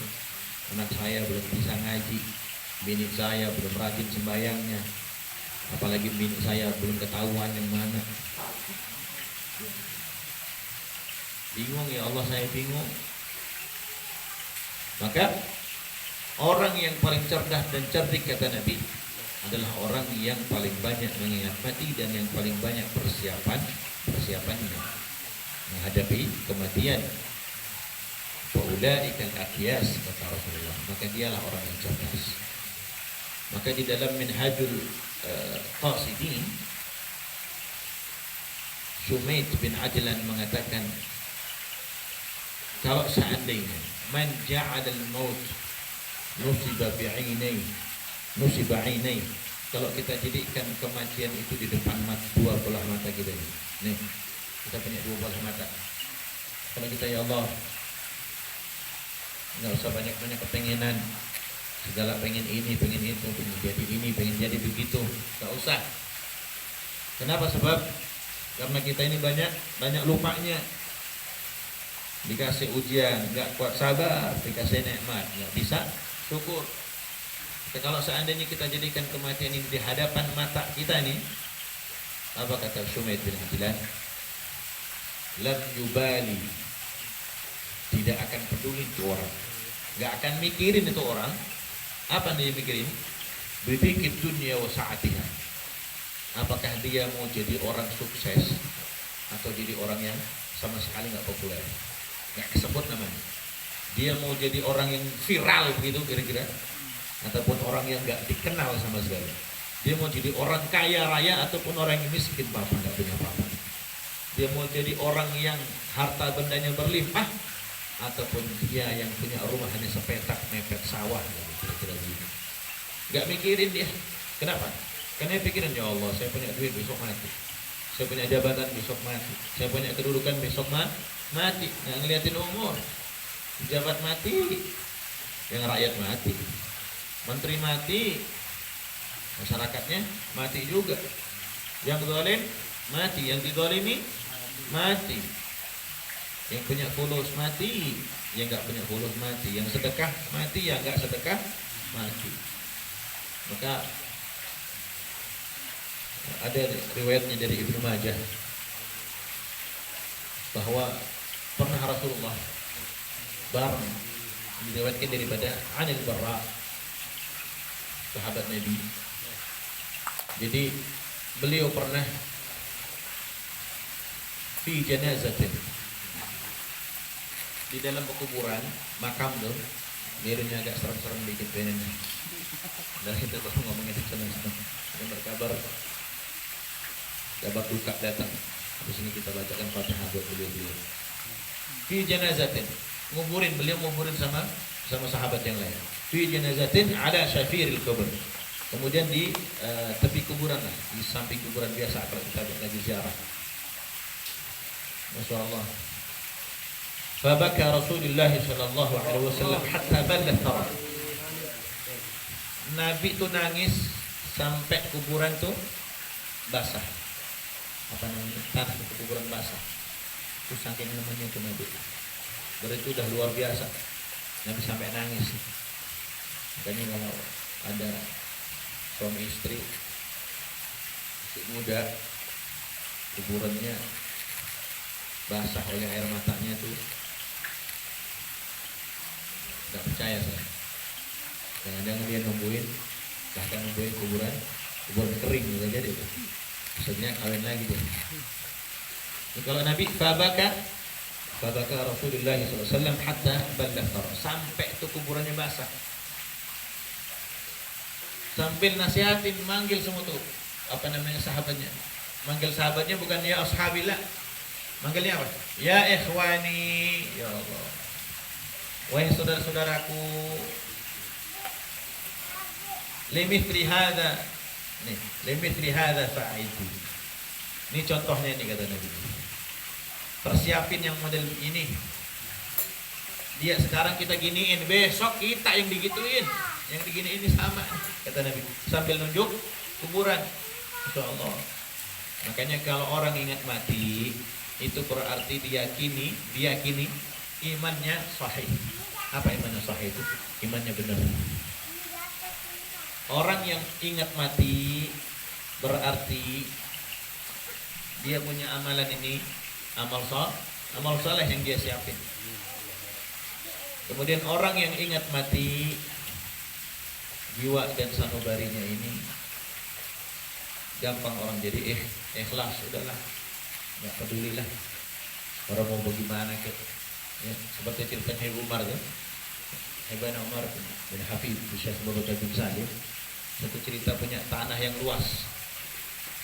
anak saya belum bisa ngaji, bini saya belum rajin sembayangnya, apalagi bini saya belum ketahuan yang mana. Bingung ya Allah, saya bingung. Maka orang yang paling cerdas dan cerdik kata Nabi adalah orang yang paling banyak mengingat mati dan yang paling banyak persiapannya menghadapi kematian. Faulaika al-aqyas kata Rasulullah, maka dialah orang yang cerdas. Maka di dalam Minhajul Qasidin, Shumaid bin Ajlan mengatakan, kalau seandainya man ja'ala al-maut nusiba ainai, kalau kita jadikan kematian itu di depan dua belah mata kita ini. Nih, kita punya dua belah mata. Kalau kita ya Allah, nggak usah banyak-banyak kepengenan, segala pengen ini, pengen itu, pengen jadi ini, pengen jadi begitu, nggak usah. Kenapa? Sebab karena kita ini banyak lupanya. Dikasih ujian, nggak kuat sabar, dikasih nikmat, nggak bisa syukur. Kalau seandainya kita jadikan kematian ini di hadapan mata kita nih, apa kata Shumaid bin Ajlan? Lam yubali, tidak akan peduli itu orang, nggak akan mikirin itu orang. Apa yang dia mikirin? Bidikit dunia wa sa'atiha. Apakah dia mau jadi orang sukses atau jadi orang yang sama sekali nggak populer, nggak kesebut namanya? Dia mau jadi orang yang viral begitu kira-kira, ataupun orang yang nggak dikenal sama sekali. Dia mau jadi orang kaya raya ataupun orang yang miskin apa nggak punya apa-apa. Dia mau jadi orang yang harta bendanya berlimpah ataupun dia yang punya rumah hanya sepetak mepet sawah, kira-kira gitu. Nggak mikirin dia. Kenapa? Karena dia pikirin, ya Allah, saya punya duit besok mati, saya punya jabatan besok mati, saya punya kedudukan besok mati. Nggak ngeliatin umur. Pejabat mati, yang rakyat mati, menteri mati, masyarakatnya mati juga. Yang zalim mati, yang dizalimi mati. Yang punya fulus mati, yang nggak punya fulus mati. Yang sedekah mati, yang nggak sedekah mati. Maka ada riwayatnya dari Ibnu Majah bahwa pernah Rasulullah bareng, diriwayatkan daripada Anil Barra, sahabat Nabi. Jadi beliau pernah fi janazatin, di dalam pekuburan makam tuh, biarnya agak serem-serem dikit pengennya. Dan kita baru ngomongin di sana, yang berkabar kabar duka datang. Habis ini kita bacakan Fatihah buat beliau-beliau. Fi janazatin, beliau nguburin sama sahabat yang lain. Fi janazatin ala syafiril kubur. Kemudian di tepi kuburan lah, di samping kuburan biasa kalau kita lagi ziarah. Masyaallah. Fabaka Rasulullah sallallahu alaihi wasallam hatta ballat thara. Nabi itu nangis sampai kuburan tuh basah. Apa namanya? Tanah di kuburan basah. Itu saking namanya itu Nabi. Berarti udah luar biasa. Nabi sampai nangis. Makanya kalau ada suami istri masih muda, kuburannya basah oleh air matanya tuh, nggak percaya saya. Jangan-jangan dia nungguin, bahkan nungguin kuburan kuburan kering gitu jadi itu. Maksudnya kawin lagi dia. Jadi kalau Nabi Fabaka Rasulullah SAW hatta balagha, sampai itu kuburannya basah. Sambil nasihatin, manggil semua tuh sahabatnya. Manggil sahabatnya bukan ya ashabillah. Manggilnya apa? Ya ikhwani, ya Allah. Wahai saudara-saudaraku. Limithli hadza. Nih, limithli hadza fa'idu. Ini contohnya ini kata Nabi. Persiapin yang model ini. Dia sekarang kita giniin, besok kita yang digituin. Yang diginiin ini sama kata Nabi. Sambil nunjuk kuburan. Insyaallah. Makanya kalau orang ingat mati, itu berarti diyakini imannya sahih. Apa imannya sahih itu? Imannya benar. Orang yang ingat mati berarti dia punya amalan ini, amal saleh yang dia siapin. Kemudian orang yang ingat mati, jiwa dan sanubarinya ini gampang orang jadi ikhlas, udahlah, nggak pedulilah orang mau bagaimana ke, ya, seperti ceritanya Ibu Umar kan, Ibn Umar bin Hafid Syekh Muhammad bin Salim, satu cerita punya tanah yang luas,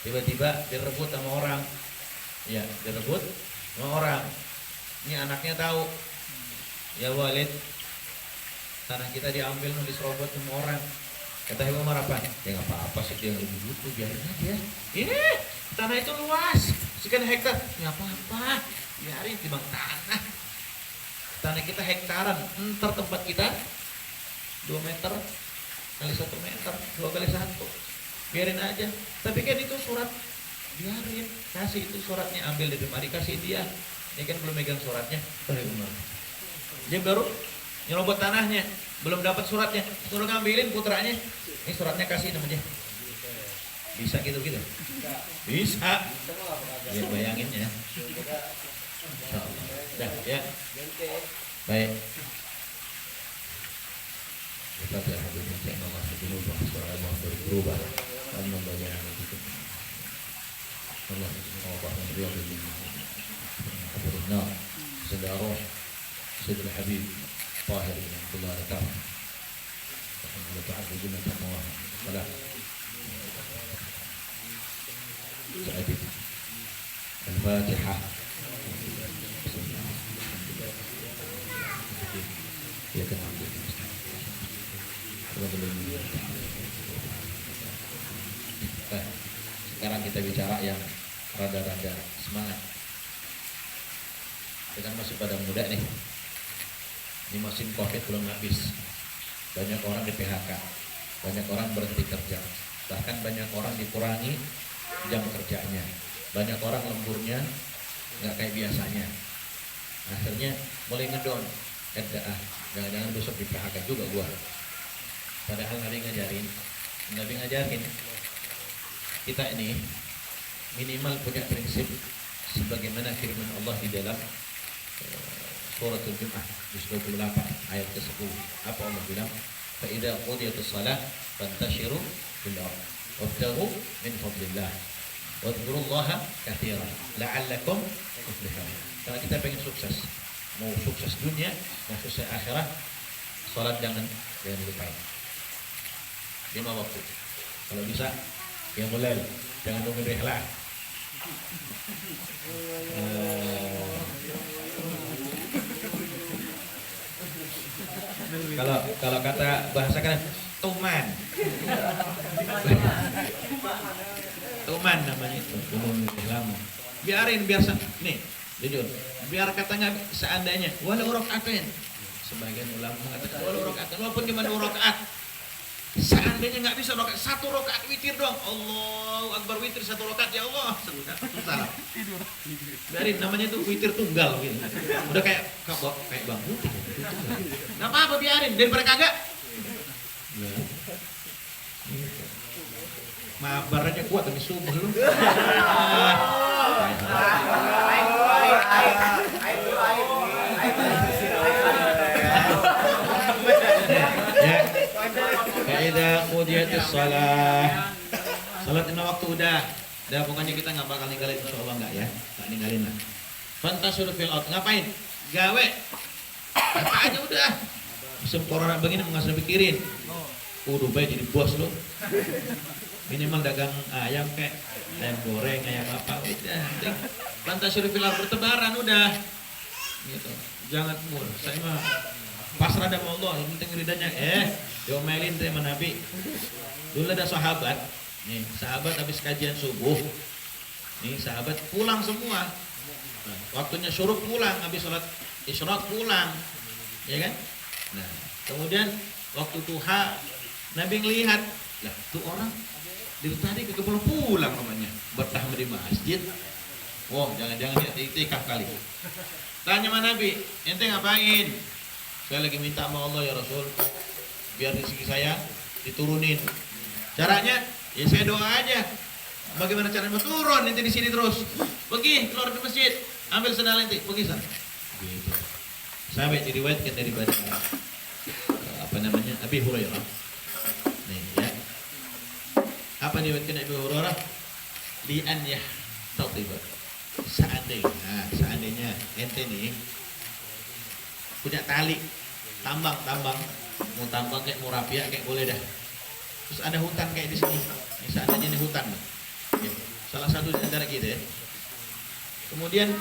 tiba-tiba direbut sama orang, ya direbut sama orang, ini anaknya tahu, ya Walid, tanah kita diambil nulis robot sama orang. Kata Ibu Umar apa? Ya nggak apa-apa sih, dia nggak butuh, biarin aja. Tanah itu luas, sekian hektar. Ya apa-apa, biarin timbang tanah. Tanah kita hektaran, ntar tempat kita 2 meter kali 1 meter, 2 kali 1. Biarin aja. Tapi kan itu surat, biarin. Kasih itu suratnya, ambil dari mari kasih dia. Ini kan belum megang suratnya. Kata Ibu Umar. Dia baru nyerobot tanahnya, belum dapat suratnya, suruh ngambilin putranya. Ini suratnya kasih namanya. Bisa gitu? Bisa. Ya bayangin ya. Dah ya. Baik. Kita telah berbincang Allah subhanahu wa ta'ala berubah dan membagikan itu. Allah subhanahu wa ta'ala sedaro Sayyidul Habib Tahir bin Abdullah Al-Tam wa ta'ala jannah Allah wala Sa'id Al-Fatihah. Ya kan. Sekarang kita bicara yang rada-rada semangat. Kita kan masih pada muda nih. Ini musim Covid belum habis. Banyak orang di PHK, banyak orang berhenti kerja, bahkan banyak orang dikurangi jam kerjanya, banyak orang lemburnya nggak kayak biasanya. Akhirnya mulai ngedon, jangan-jangan besok di PHK juga gua. Padahal Nabi ngajarin kita ini minimal punya prinsip sebagaimana firman Allah di dalam Suratul Jum'ah juz 28 ayat ke-10. Apa Allah bilang? Fa idza qudiyatus shalah fantashiru fil ardh wabtaghu min fadlillah wadhkurullaha katsiran la'allakum tuflihun. Kalau kita pengen sukses, mau sukses dunia, mau sukses akhirat, salat jangan lupain. 5 waktu. Kalau bisa yang mulai jangan nunggu rihlah. Kalau kata bahasa kan tuman namanya itu, lama. Biarin biar nih, jujur. Biar katanya seandainya walau rakaatain. Sebagian ulama mengatakan walau rakaatain, walaupun cuma 2 rakaat. Seandainya nggak bisa rakaat, 1 rakaat witir dong. Allahu Akbar witir 1 rakaat ya Allah. Salah. Biarin namanya itu witir tunggal gitu. Udah kayak bangku. Nggak apa-apa biarin daripada kagak. Mabarnya kuat tapi subuh lu. Ya. Idza qudiyatis shalah Salat 5 waktu udah pokoknya kita nggak bakal ninggalin, insya Allah nggak ya, nggak ninggalin lah. Fantasur fil ard, ngapain? Gawe, apa aja udah. Musim corona begini nggak usah pikirin. Udah baik jadi bos lo. Minimal dagang ayam kayak ayam goreng, ayam apa udah. Fantasur fil ard, bertebaran udah. Gitu. Jangan mur. Saya mah pasrah sama Allah, yang penting ridanya. Diomelin sama Nabi. Dulu ada sahabat. Nih, sahabat habis kajian subuh. Nih, sahabat pulang semua. Nah, waktunya syuruk pulang, habis sholat isyraq pulang. Ya kan? Nah, kemudian waktu duha Nabi ngelihat, lah tuh orang dari tadi keburu pulang namanya, betah di masjid. Wah, jangan-jangan dia itikaf kali. Tanya sama Nabi, ente ngapain? Saya lagi minta sama Allah ya Rasul, biar rezeki saya diturunin. Caranya, ya saya doa aja. Bagaimana caranya mau turun? Ente di sini terus. Pergi keluar ke masjid, ambil sandal ente, pergi sana. Gitu. Sampai diriwayatkan dari apa namanya, Abi Hurairah. Nih ya. Apa diriwayatkan Abi Hurairah? Li'an ya tatiba. Seandainya ente nih punya tali tambang, mau tambang kayak mau rapia kayak boleh dah. Terus ada hutan kayak di sini. Seandainya ini hutan, ya, salah satu di antara kita ya. Kemudian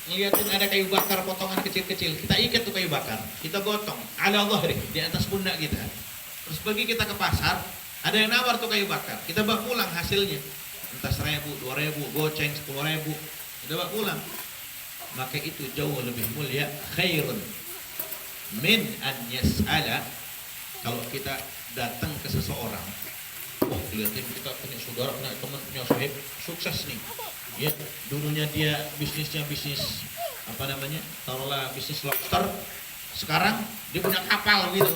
ngeliatin ada kayu bakar potongan kecil-kecil, kita ikat tuh kayu bakar, kita gotong, ala Allah di atas pundak kita. Terus pergi kita ke pasar, ada yang nawar tuh kayu bakar, kita bawa pulang hasilnya, entah 1.000, 2.000, goceng 10.000, kita bawa pulang. Maka itu jauh lebih mulia, khairun min an yas'ala. Kalau kita datang ke seseorang, wah lihatin kita punya saudara, punya teman, punya sahib sukses nih ya, dulunya dia bisnisnya bisnis apa namanya, taruhlah bisnis lobster, sekarang dia punya kapal gitu.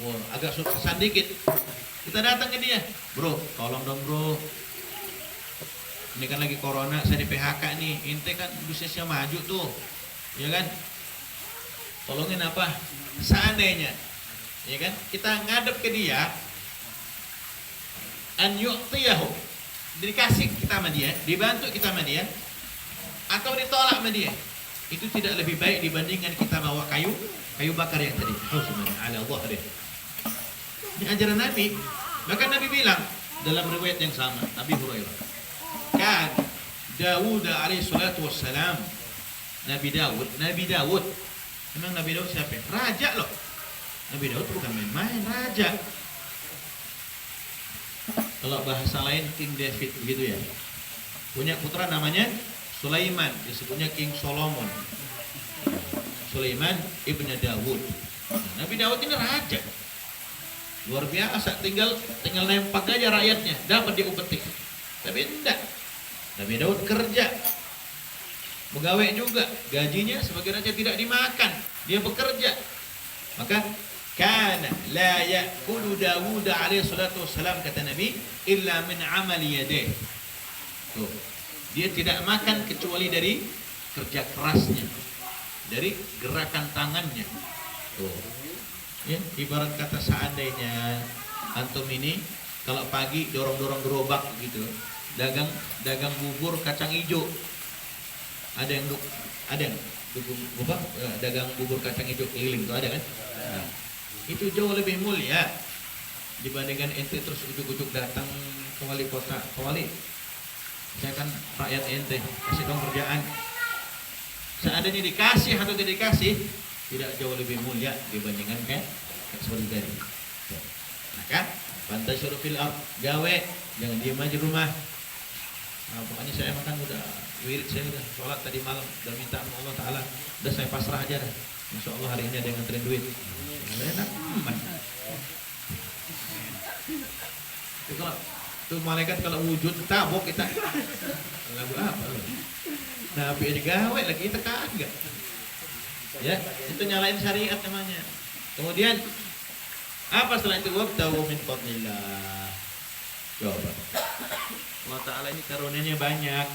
Wah, agak suksesan dikit, kita datang ke dia, bro tolong dong bro, ini kan lagi corona, saya di PHK nih, ente kan bisnisnya maju tuh ya kan, tolongin apa. Seandainya ya kan kita ngadep ke dia, an yu'tiyahu, dikasih kita sama dia, dibantu kita sama dia, atau ditolak sama dia, itu tidak lebih baik dibandingkan kita bawa kayu bakar yang tadi. Ala Allah deh. Ini ajaran Nabi. Maka Nabi bilang dalam riwayat yang sama, Nabi Hurairah, kan Dawud alaihi salatu wassalam, Nabi Dawud, memang Nabi Dawud siapa? Raja loh. Nabi Daud bukan main-main, raja. Kalau bahasa lain King David begitu ya. Punya putra namanya Sulaiman, disebutnya King Solomon. Sulaiman ibnu Dawud. Nah, Nabi Daud ini raja. Luar biasa, tinggal nempak aja rakyatnya, dapat diupeti. Tapi enggak. Nabi Daud kerja. Pegawai juga, gajinya sebagai raja tidak dimakan, dia bekerja. Maka kana la ya'kulu Dawud alaihi salatu wassalam, kata Nabi, illa min amali yadayh. Tuh. Dia tidak makan kecuali dari kerja kerasnya, dari gerakan tangannya. Tuh. Ya, ibarat kata seandainya antum ini kalau pagi dorong-dorong gerobak gitu, dagang bubur kacang hijau. Ada yang dagang bubur kacang hijau keliling tuh ada kan? Nah, itu jauh lebih mulia dibandingkan ente terus ujuk-ujuk datang ke wali kota, ke wali, saya kan rakyat ente, kasih dong kerjaan. Seandainya dikasih atau tidak dikasih, tidak jauh lebih mulia dibandingkan kayak seperti tadi. Maka fantashiru fil ard, gawe, jangan diem aja di rumah. Nah, pokoknya saya makan udah wirid, saya udah sholat tadi malam, udah minta sama Allah Ta'ala, udah saya pasrah aja dah. Insya Allah hari ini ada yang nganterin duit. Enak aman. Itu kalau tuh malaikat kalau wujud tabok kita. Lagu apa? Nah, api aja gawe lagi kita kagak. Ya, itu nyalain syariat namanya. Kemudian apa setelah itu? Wabtahu min fadlillah. Coba. Allah Ta'ala ini karunia-Nya banyak.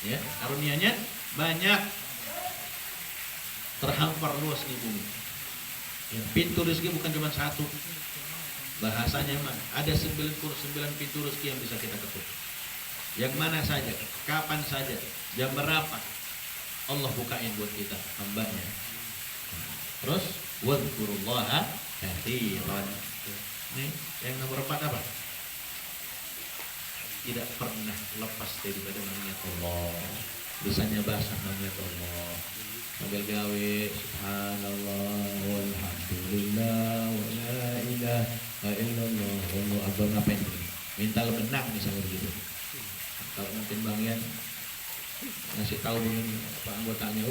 Ya, karunia-Nya banyak. Terhampar luas di bumi. Ya, pintu rezeki bukan cuma satu. Bahasanya mah ada 99 pintu rezeki yang bisa kita ketuk. Yang mana saja, kapan saja, jam berapa Allah bukain buat kita hambanya. Terus wadhkurullaha katsiran. Nih, yang nomor 4 apa? Tidak pernah lepas daripada mengingat Allah. Lisannya basah mengingat Allah. Sambil gawe subhanallah walhamdulillah wala ilaha illallah wallahu akbar, ngapain ini? Minta benang misalnya begitu. Kalau mungkin Bang Yan ngasih tahu begini apa anggotanya,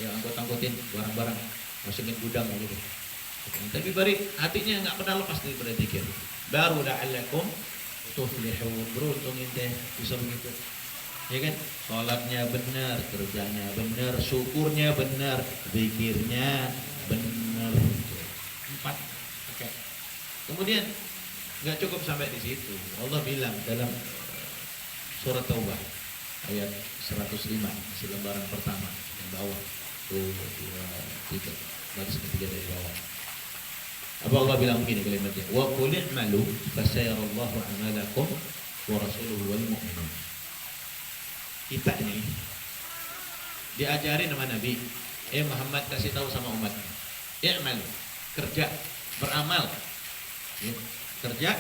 ya angkut-angkutin barang-barang, masukin gudang gitu. Tapi bari hatinya nggak pernah lepas daripada zikir. Baru la'allakum tuflihun, beruntung ente bisa begitu. Ya kan? Salatnya benar, kerjanya benar, syukurnya benar, zikirnya benar. 4. Oke. Kemudian nggak cukup sampai di situ. Allah bilang dalam surat Taubah ayat 105, masih lembaran pertama yang bawah. 1, 2, 3, baris ketiga dari bawah. Apa Allah bilang begini kalimatnya? Wa qul i'malu fasayarallahu 'amalakum wa rasuluhu wal mu'minun. Kita ini diajarin sama Nabi, Muhammad kasih tahu sama umatnya, i'malu, kerja, beramal. Ya, kerja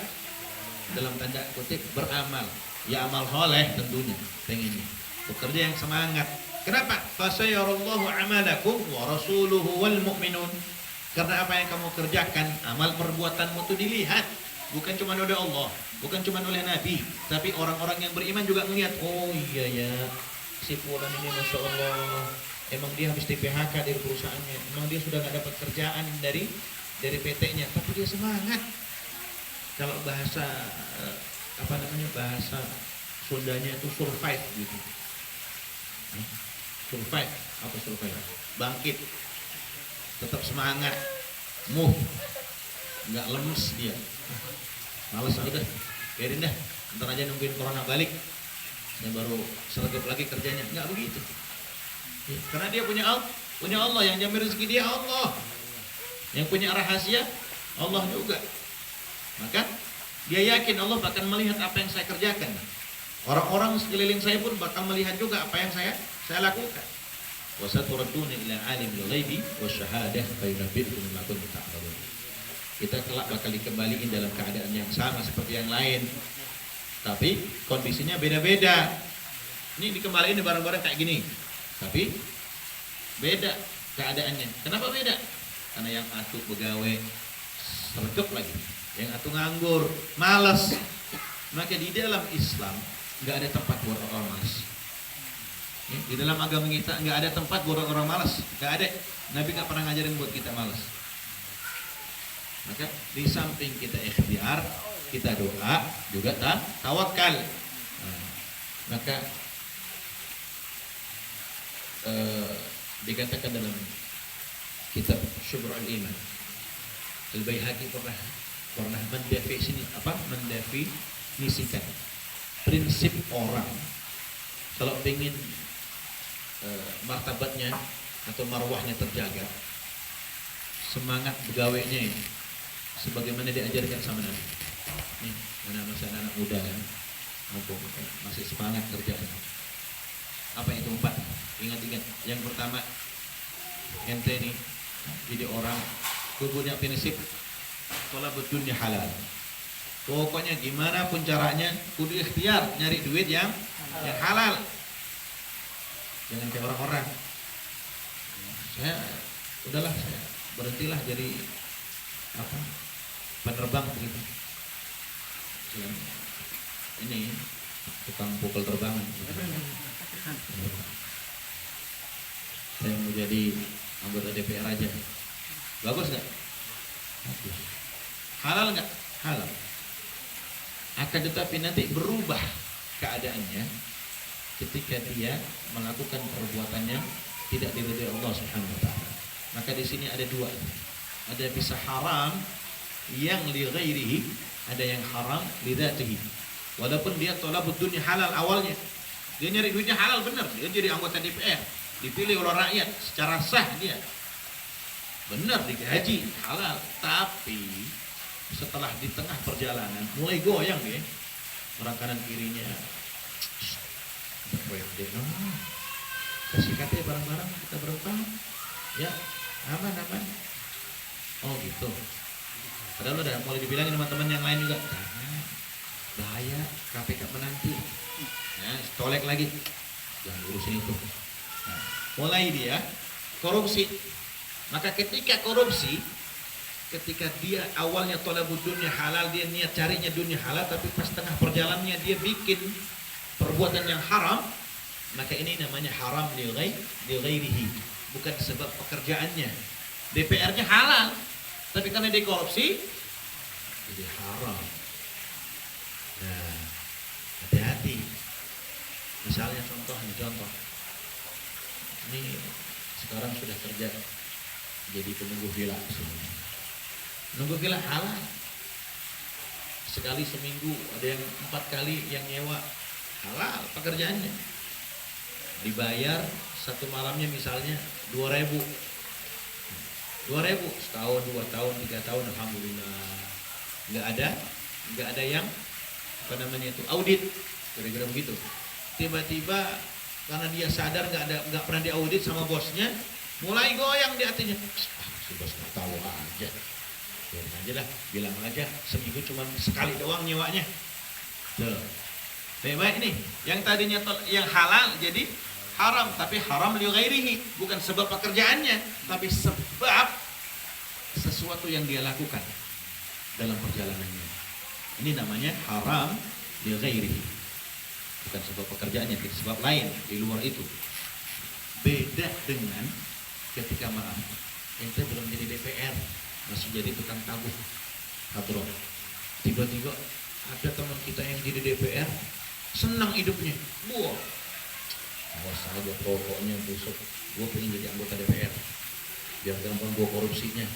dalam tanda kutip beramal. Ya amal soleh tentunya, pengennya. Bekerja yang semangat. Kenapa? Fasayarallahu 'amalakum wa rasuluhu wal mu'minun. Karena apa yang kamu kerjakan, amal perbuatanmu itu dilihat, bukan cuma oleh Allah, bukan cuma oleh Nabi, tapi orang-orang yang beriman juga melihat. Oh iya ya, si fulan ini masya Allah, emang dia habis di PHK dari perusahaannya, emang dia sudah nggak dapat kerjaan dari PT-nya, tapi dia semangat. Kalau bahasa bahasa Sundanya itu survive gitu. Survive, apa survive? Bangkit. Tetap semangat, move, nggak lemes dia. Males udah, biarin dah, ntar aja nungguin corona balik, dan baru sergap lagi kerjanya. Nggak begitu. Karena dia punya Allah, yang jamin rezeki dia Allah, yang punya rahasia Allah juga. Maka dia yakin Allah bakal melihat apa yang saya kerjakan. Orang-orang sekeliling saya pun bakal melihat juga apa yang saya lakukan. Wasaturadduna ila alimil ghaibi wasyahadah fayunabbi'ukum bima kuntum ta'malun. Kita kelak bakal dikembaliin dalam keadaan yang sama seperti yang lain, tapi kondisinya beda-beda. Ini dikembaliin di barang-barang kayak gini, tapi beda keadaannya. Kenapa beda? Karena yang atuh begawe sergap lagi, yang atuh nganggur, malas. Maka di dalam Islam nggak ada tempat buat orang malas. Di dalam agama kita nggak ada tempat buat orang malas, nggak ada. Nabi nggak pernah ngajarin buat kita malas. Maka di samping kita ikhtiar, kita doa, juga tawakal. Maka dikatakan dalam kitab Syubrul Iman, Al-Baihaqi pernah mendefinisikan prinsip orang kalau ingin martabatnya atau marwahnya terjaga, semangat begawainya ini sebagaimana diajarkan sama Nabi. Nih, masih anak muda kan, mumpung masih semangat kerjaan. Apa itu 4? Ingat-ingat. Yang pertama, ente nih jadi orang punya prinsip thalabud dunya halal. Pokoknya gimana pun caranya kudu ikhtiar nyari duit yang halal. Jangan kayak orang-orang. Saya berhentilah jadi penerbang begitu. Ini tukang pukul terbangan. Saya mau jadi anggota DPR aja. Bagus nggak? Bagus. Halal nggak? Halal. Akan tetapi nanti berubah keadaannya ketika dia melakukan perbuatannya tidak diridhai Allah Subhanahu wa taala. Maka di sini ada 2. Ada bisa haram yang li ghairihi, ada yang haram li dzatihi. Walaupun dia thalabud dunya halal awalnya. Dia nyari duitnya halal benar, dia jadi anggota DPR, dipilih oleh rakyat secara sah dia. Benar digaji halal, tapi setelah di tengah perjalanan mulai goyang dia, orang kanan kirinya kasih katanya barang-barang kita berempat ya, aman. Oh gitu. Padahal udah mulai dibilangin sama teman yang lain juga, jangan, bahaya, KPK menanti. Nah, tolek lagi, jangan urusin itu. Nah, mulai dia korupsi. Maka ketika korupsi, ketika dia awalnya tolabud dunia halal, dia niat carinya dunia halal, tapi pas tengah perjalanannya dia bikin perbuatan yang haram, maka ini namanya haram li ghairihi, bukan sebab pekerjaannya. DPR-nya halal, tapi karena dia korupsi jadi haram. Nah, hati-hati. Misalnya contoh, ini sekarang sudah kerja jadi penunggu villa. Nunggu villa halal. Sekali seminggu ada yang 4 kali yang nyewa, halal pekerjaannya. Dibayar satu malamnya misalnya 2.000, setahun, 2 tahun, 3 tahun, alhamdulillah. Nggak ada yang audit, kira-kira begitu. Tiba-tiba karena dia sadar nggak pernah diaudit sama bosnya, mulai goyang di hatinya. Si bos nggak tahu aja, biarin aja lah, bilang aja seminggu cuma sekali doang nyewanya. Tuh, baik nih, yang tadinya yang halal jadi haram, tapi haram li ghairihi, bukan sebab pekerjaannya, tapi sebab sesuatu yang dia lakukan dalam perjalanannya. Ini namanya haram li ghairihi, bukan sebab pekerjaannya, tapi sebab lain di luar itu. Beda dengan ketika maaf, ente belum jadi DPR, masih jadi tukang tabuh hadroh. Tiba-tiba ada teman kita yang jadi DPR, senang hidupnya, buah. Awas aja pokoknya besok gue pengen jadi anggota DPR biar gampang gue korupsinya.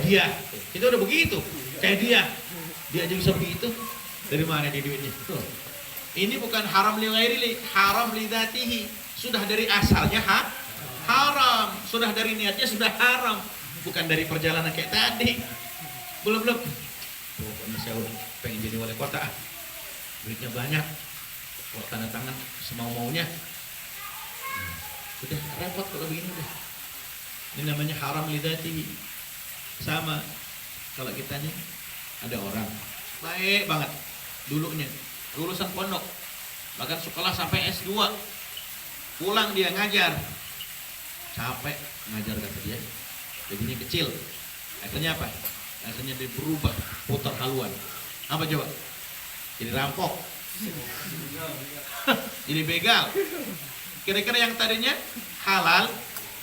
Dia kita udah begitu, kayak dia aja bisa begitu. Dari mana dia duitnya? Tuh. Ini bukan haram li ghairi, haram li dzatihi. Sudah dari asalnya haram, sudah dari niatnya sudah haram, bukan dari perjalanan kayak tadi. Belum. Pokoknya saya udah pengen jadi wali kota, duitnya banyak, kok tanda tangan semau-maunya. Udah repot kalau begini udah. Ini namanya haram li dzatihi. Sama kalau kita nih ada orang baik banget dulunya, lulusan pondok, bahkan sekolah sampai S2, pulang dia ngajar, capek ngajar kata dia, jadinya kecil. Akhirnya apa? Akhirnya dia berubah, putar haluan. Apa coba? Jadi rampok, jadi begal. Kira-kira yang tadinya halal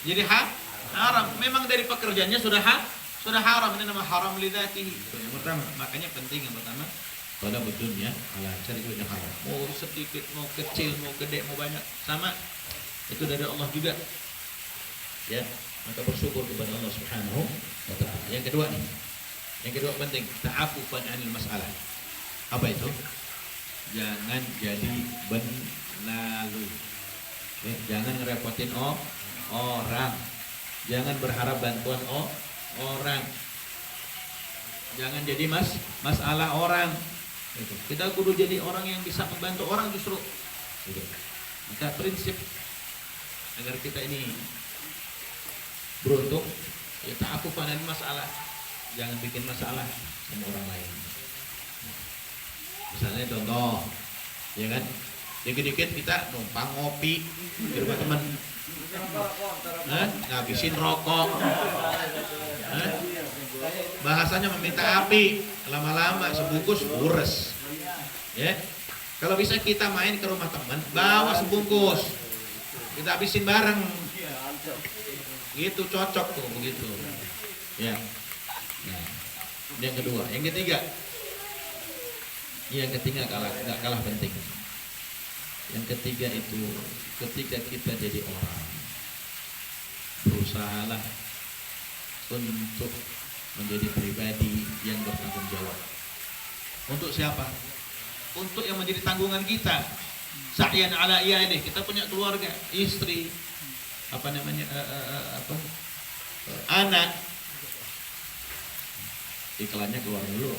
jadi haram. Memang dari pekerjaannya sudah haram. Ini nama haram li dzatihi. Yang pertama, makanya penting yang pertama pada dunia halal, cari duit yang halal. Mau sedikit, mau kecil, mau gede, mau banyak, sama. Itu dari Allah juga. Ya, maka bersyukur kepada Allah Subhanahu wa taala. Yang kedua nih. Yang kedua penting, ta'affufan 'anil mas'alah. Apa itu? Jangan jadi benalu. Jangan ngerepotin orang. Jangan berharap bantuan orang. Jangan jadi masalah orang. Kita kudu jadi orang yang bisa membantu orang justru. Maka prinsip agar kita ini beruntung, ya ta'affufan 'anil masalah. Jangan bikin masalah sama orang lain. Misalnya contoh, ya kan, dikit-dikit kita numpang ngopi di rumah teman, ngabisin rokok, bahasanya meminta api, lama-lama sebungkus bures, ya. Kalau bisa kita main ke rumah teman, bawa sebungkus, kita habisin bareng, gitu cocok tuh begitu, ya. Nah, yang kedua, yang ketiga nggak kalah penting. Yang ketiga itu ketika kita jadi orang, berusahalah untuk menjadi pribadi yang bertanggung jawab. Untuk siapa? Untuk yang menjadi tanggungan kita. Sa'yan ala iyadih, kita punya keluarga, istri, Anak iklannya keluar dulu.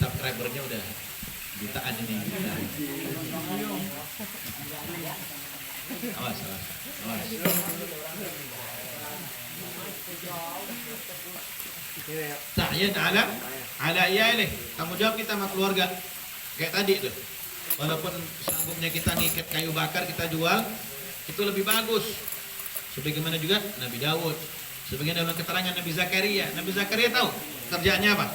Subscribernya udah jutaan ini. Awas. Ta'yin ala iyalih. Tanggung jawab kita sama keluarga. Kayak tadi tuh. Walaupun sanggupnya kita ngikat kayu bakar kita jual, itu lebih bagus. Sebagaimana juga Nabi Daud. Sebagaimana dalam keterangan Nabi Zakaria. Nabi Zakaria tahu kerjaannya apa?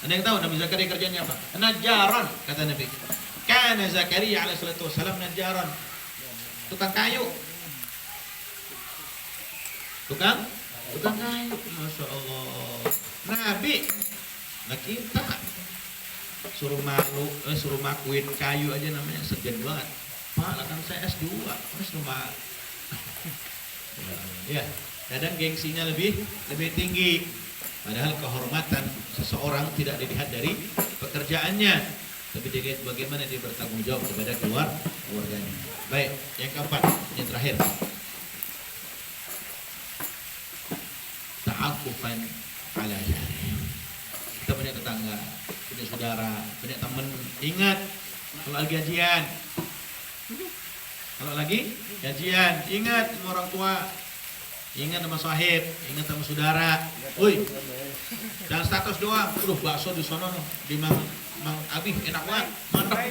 Ada yang tahu Nabi Zakaria kerjanya apa? Najjaran, kata Nabi. Kana Zakaria alaihi salatu wasallam najjaran. Tukang kayu. Tukang kayu. Masya Allah. Nabi. Nah kita suruh makuin kayu aja namanya segan banget. Pak, lah kan saya S2, terus rumah. Ya, kadang gengsinya lebih tinggi. Padahal kehormatan seseorang tidak dilihat dari pekerjaannya, tapi dilihat bagaimana dia bertanggung jawab kepada keluarganya. Baik, yang keempat, yang terakhir. Ta'affufan ala jari. Kita punya tetangga, punya saudara, punya teman. Ingat, kalau lagi gajian, ingat sama orang tua, ingat sama sahib, ingat sama saudara. Woi, jangan status doang. Bakso di sono di Mang Abi enak banget, mantap.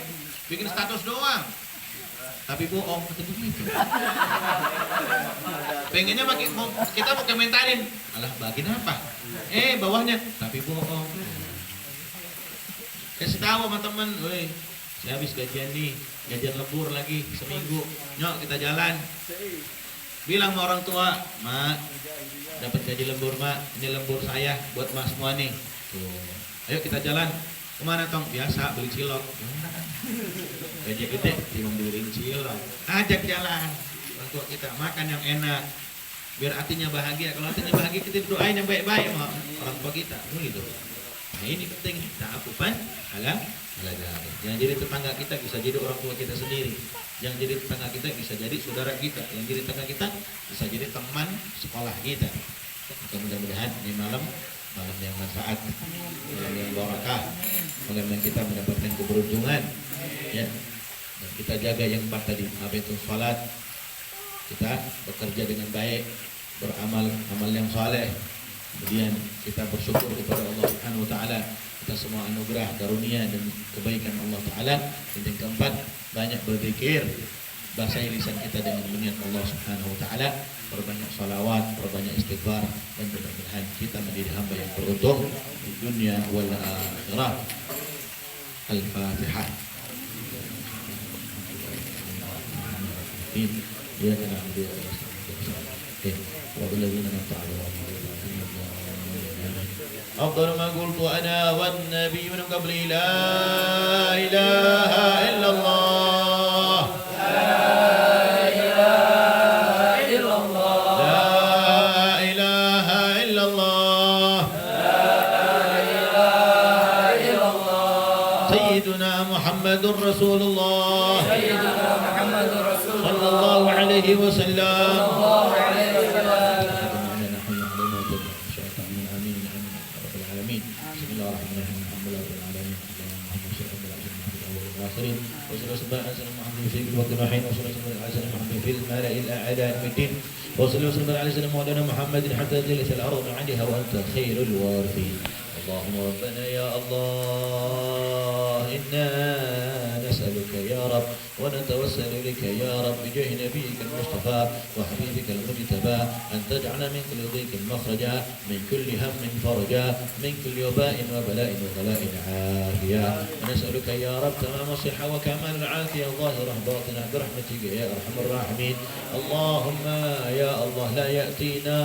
Bikin status doang. Tapi bohong, kata begitu. Pengennya kita mau komentarin, alah bagian apa? Bawahnya, tapi bohong. Kasih tahu sama teman, woi, saya habis gajian nih, gajian lembur lagi seminggu. Nyok kita jalan. Bilang sama orang tua, Mak, dapat gaji lembur Mak, ini lembur saya buat Mak semua nih. Tuh. Ayo kita jalan. Kemana Tong? Biasa beli cilok. Gaji gede, cuma beli cilok. Ajak jalan. Orang tua kita makan yang enak, biar hatinya bahagia. Kalau hatinya bahagia kita doain yang baik-baik sama orang tua kita. Gitu. Nah ini penting. Ta'affufan ala jari. Yang jadi tetangga kita bisa jadi orang tua kita sendiri. Yang jadi tetangga kita bisa jadi saudara kita. Yang jadi tetangga kita bisa jadi teman sekolah kita. Mudah-mudahan ini malam yang manfaat, malam yang barakah, malam yang kita mendapatkan keberuntungan, ya. Dan kita jaga yang empat tadi, apa itu salat, kita bekerja dengan baik, beramal amal yang saleh, kemudian kita bersyukur kepada Allah Subhanahu Wa Taala atas semua anugerah, karunia dan kebaikan Allah Taala. Dan yang keempat, banyak berzikir, basahi lisan kita dengan mengingat Allah Subhanahu Wa Taala, perbanyak salawat, perbanyak istighfar, dan mudah-mudahan kita menjadi hamba yang beruntung di dunia wal akhirah. Al-Fatihah. Ya kana abdi wa alladhina nafa'u أفضل ما قلت أنا والنبي من قبلي لا إله إلا الله محمد رسول الله صلى الله عليه وسلم بسم الله الرحمن الرحيم الحمد لله رب العالمين وصلى وسلم على سيدنا مولانا محمد حتى تجلس الأرض عندها وأنت خير الوارثين. اللهم ربنا يا الله إنا نسألك يا رب ونتوسل إليك يا رب بجاه نبيك المصطفى وحبيبك المجتبى أن تجعل من كل ضيق مخرجا، من كل هم فرجا، من كل وباء وبلاء وغلاء عافية. ونسألك يا رب تمام الصحة وكمال العافية ظاهرة باطنة برحمتك يا أرحم الراحمين. اللهم يا الله لا يأتينا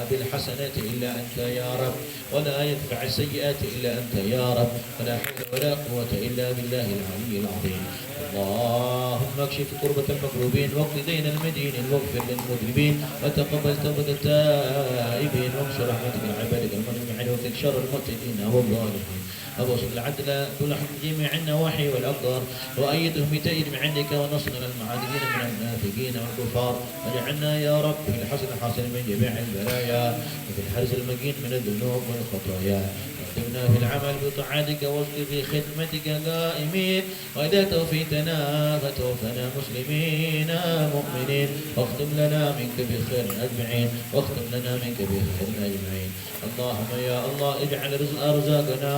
بالحسنات إلا أنت يا رب، ولا يدفع السيئات إلا أنت يا رب، ولا حول ولا قوة إلا بالله العلي العظيم. اللهم اكشف كربة المكروبين واقض دين المدينين واغفر للمذنبين وتقبل توبة التائبين وانشر رحمتك لعبادك المؤمنين وفك شر المعتدين والظالمين. أبصر العدل كل حكم جميع النواحي والأقدار وأيدهم بتأييد من عندك ونصرنا المعاذبين من المنافقين والكفار واجعلنا يا رب في الحسن الحاصل من جميع البلايا وفي الحرز المكين من الذنوب والخطايا واهدنا في العمل بطاعتك واصل في خدمتك قائمين وإذا توفيتنا فتوفنا مسلمين مؤمنين واختم لنا منك بخير أجمعين واختم لنا منك بخير أجمعين اللهم يا الله اجعل أرزاقنا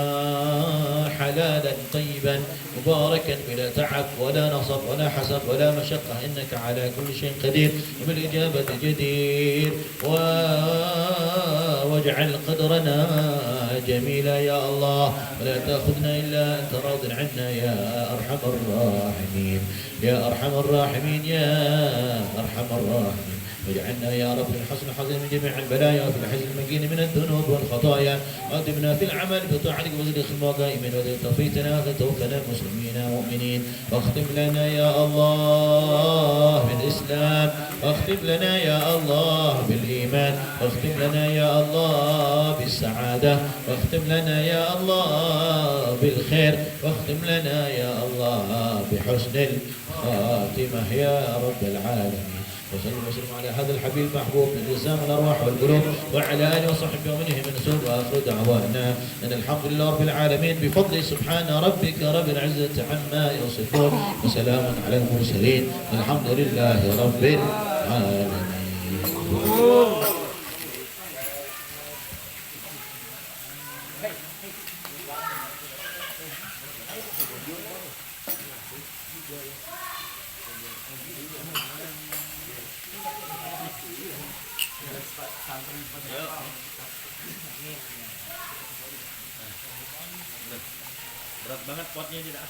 حلالا طيبا مباركا بلا تعب ولا نصب ولا حسب ولا مشقة إنك على كل شيء قدير وبالإجابة جدير واجعل قدرنا جميلا يا الله ولا تأخذنا إلا أنت راض عنا يا أرحم الراحمين يا أرحم الراحمين يا أرحم الراحمين واجعلنا يا رب الحسن حظنا من جميع البلايا وفي الحزن المكين من الذنوب والخطايا وأدمنا في العمل بطاعتك وزد خدمة قائمين وإذا توفيتنا فتوفنا مسلمين مؤمنين واختم لنا يا الله بالإسلام واختم لنا يا الله بالإيمان واختم لنا يا الله بالسعادة واختم لنا يا الله بالخير واختم لنا يا الله بحسن الخاتمة يا رب العالمين وصلى وسلم على هذا الحبيب المحبوب من لسان الارواح والقلوب وعلى اله وصحبه ومنه من سوء واخر دعوانا ان الحمد لله رب العالمين بفضل سبحان ربك رب العزه عما يصفون وسلام على المرسلين الحمد لله رب العالمين. Berat banget potnya tidak.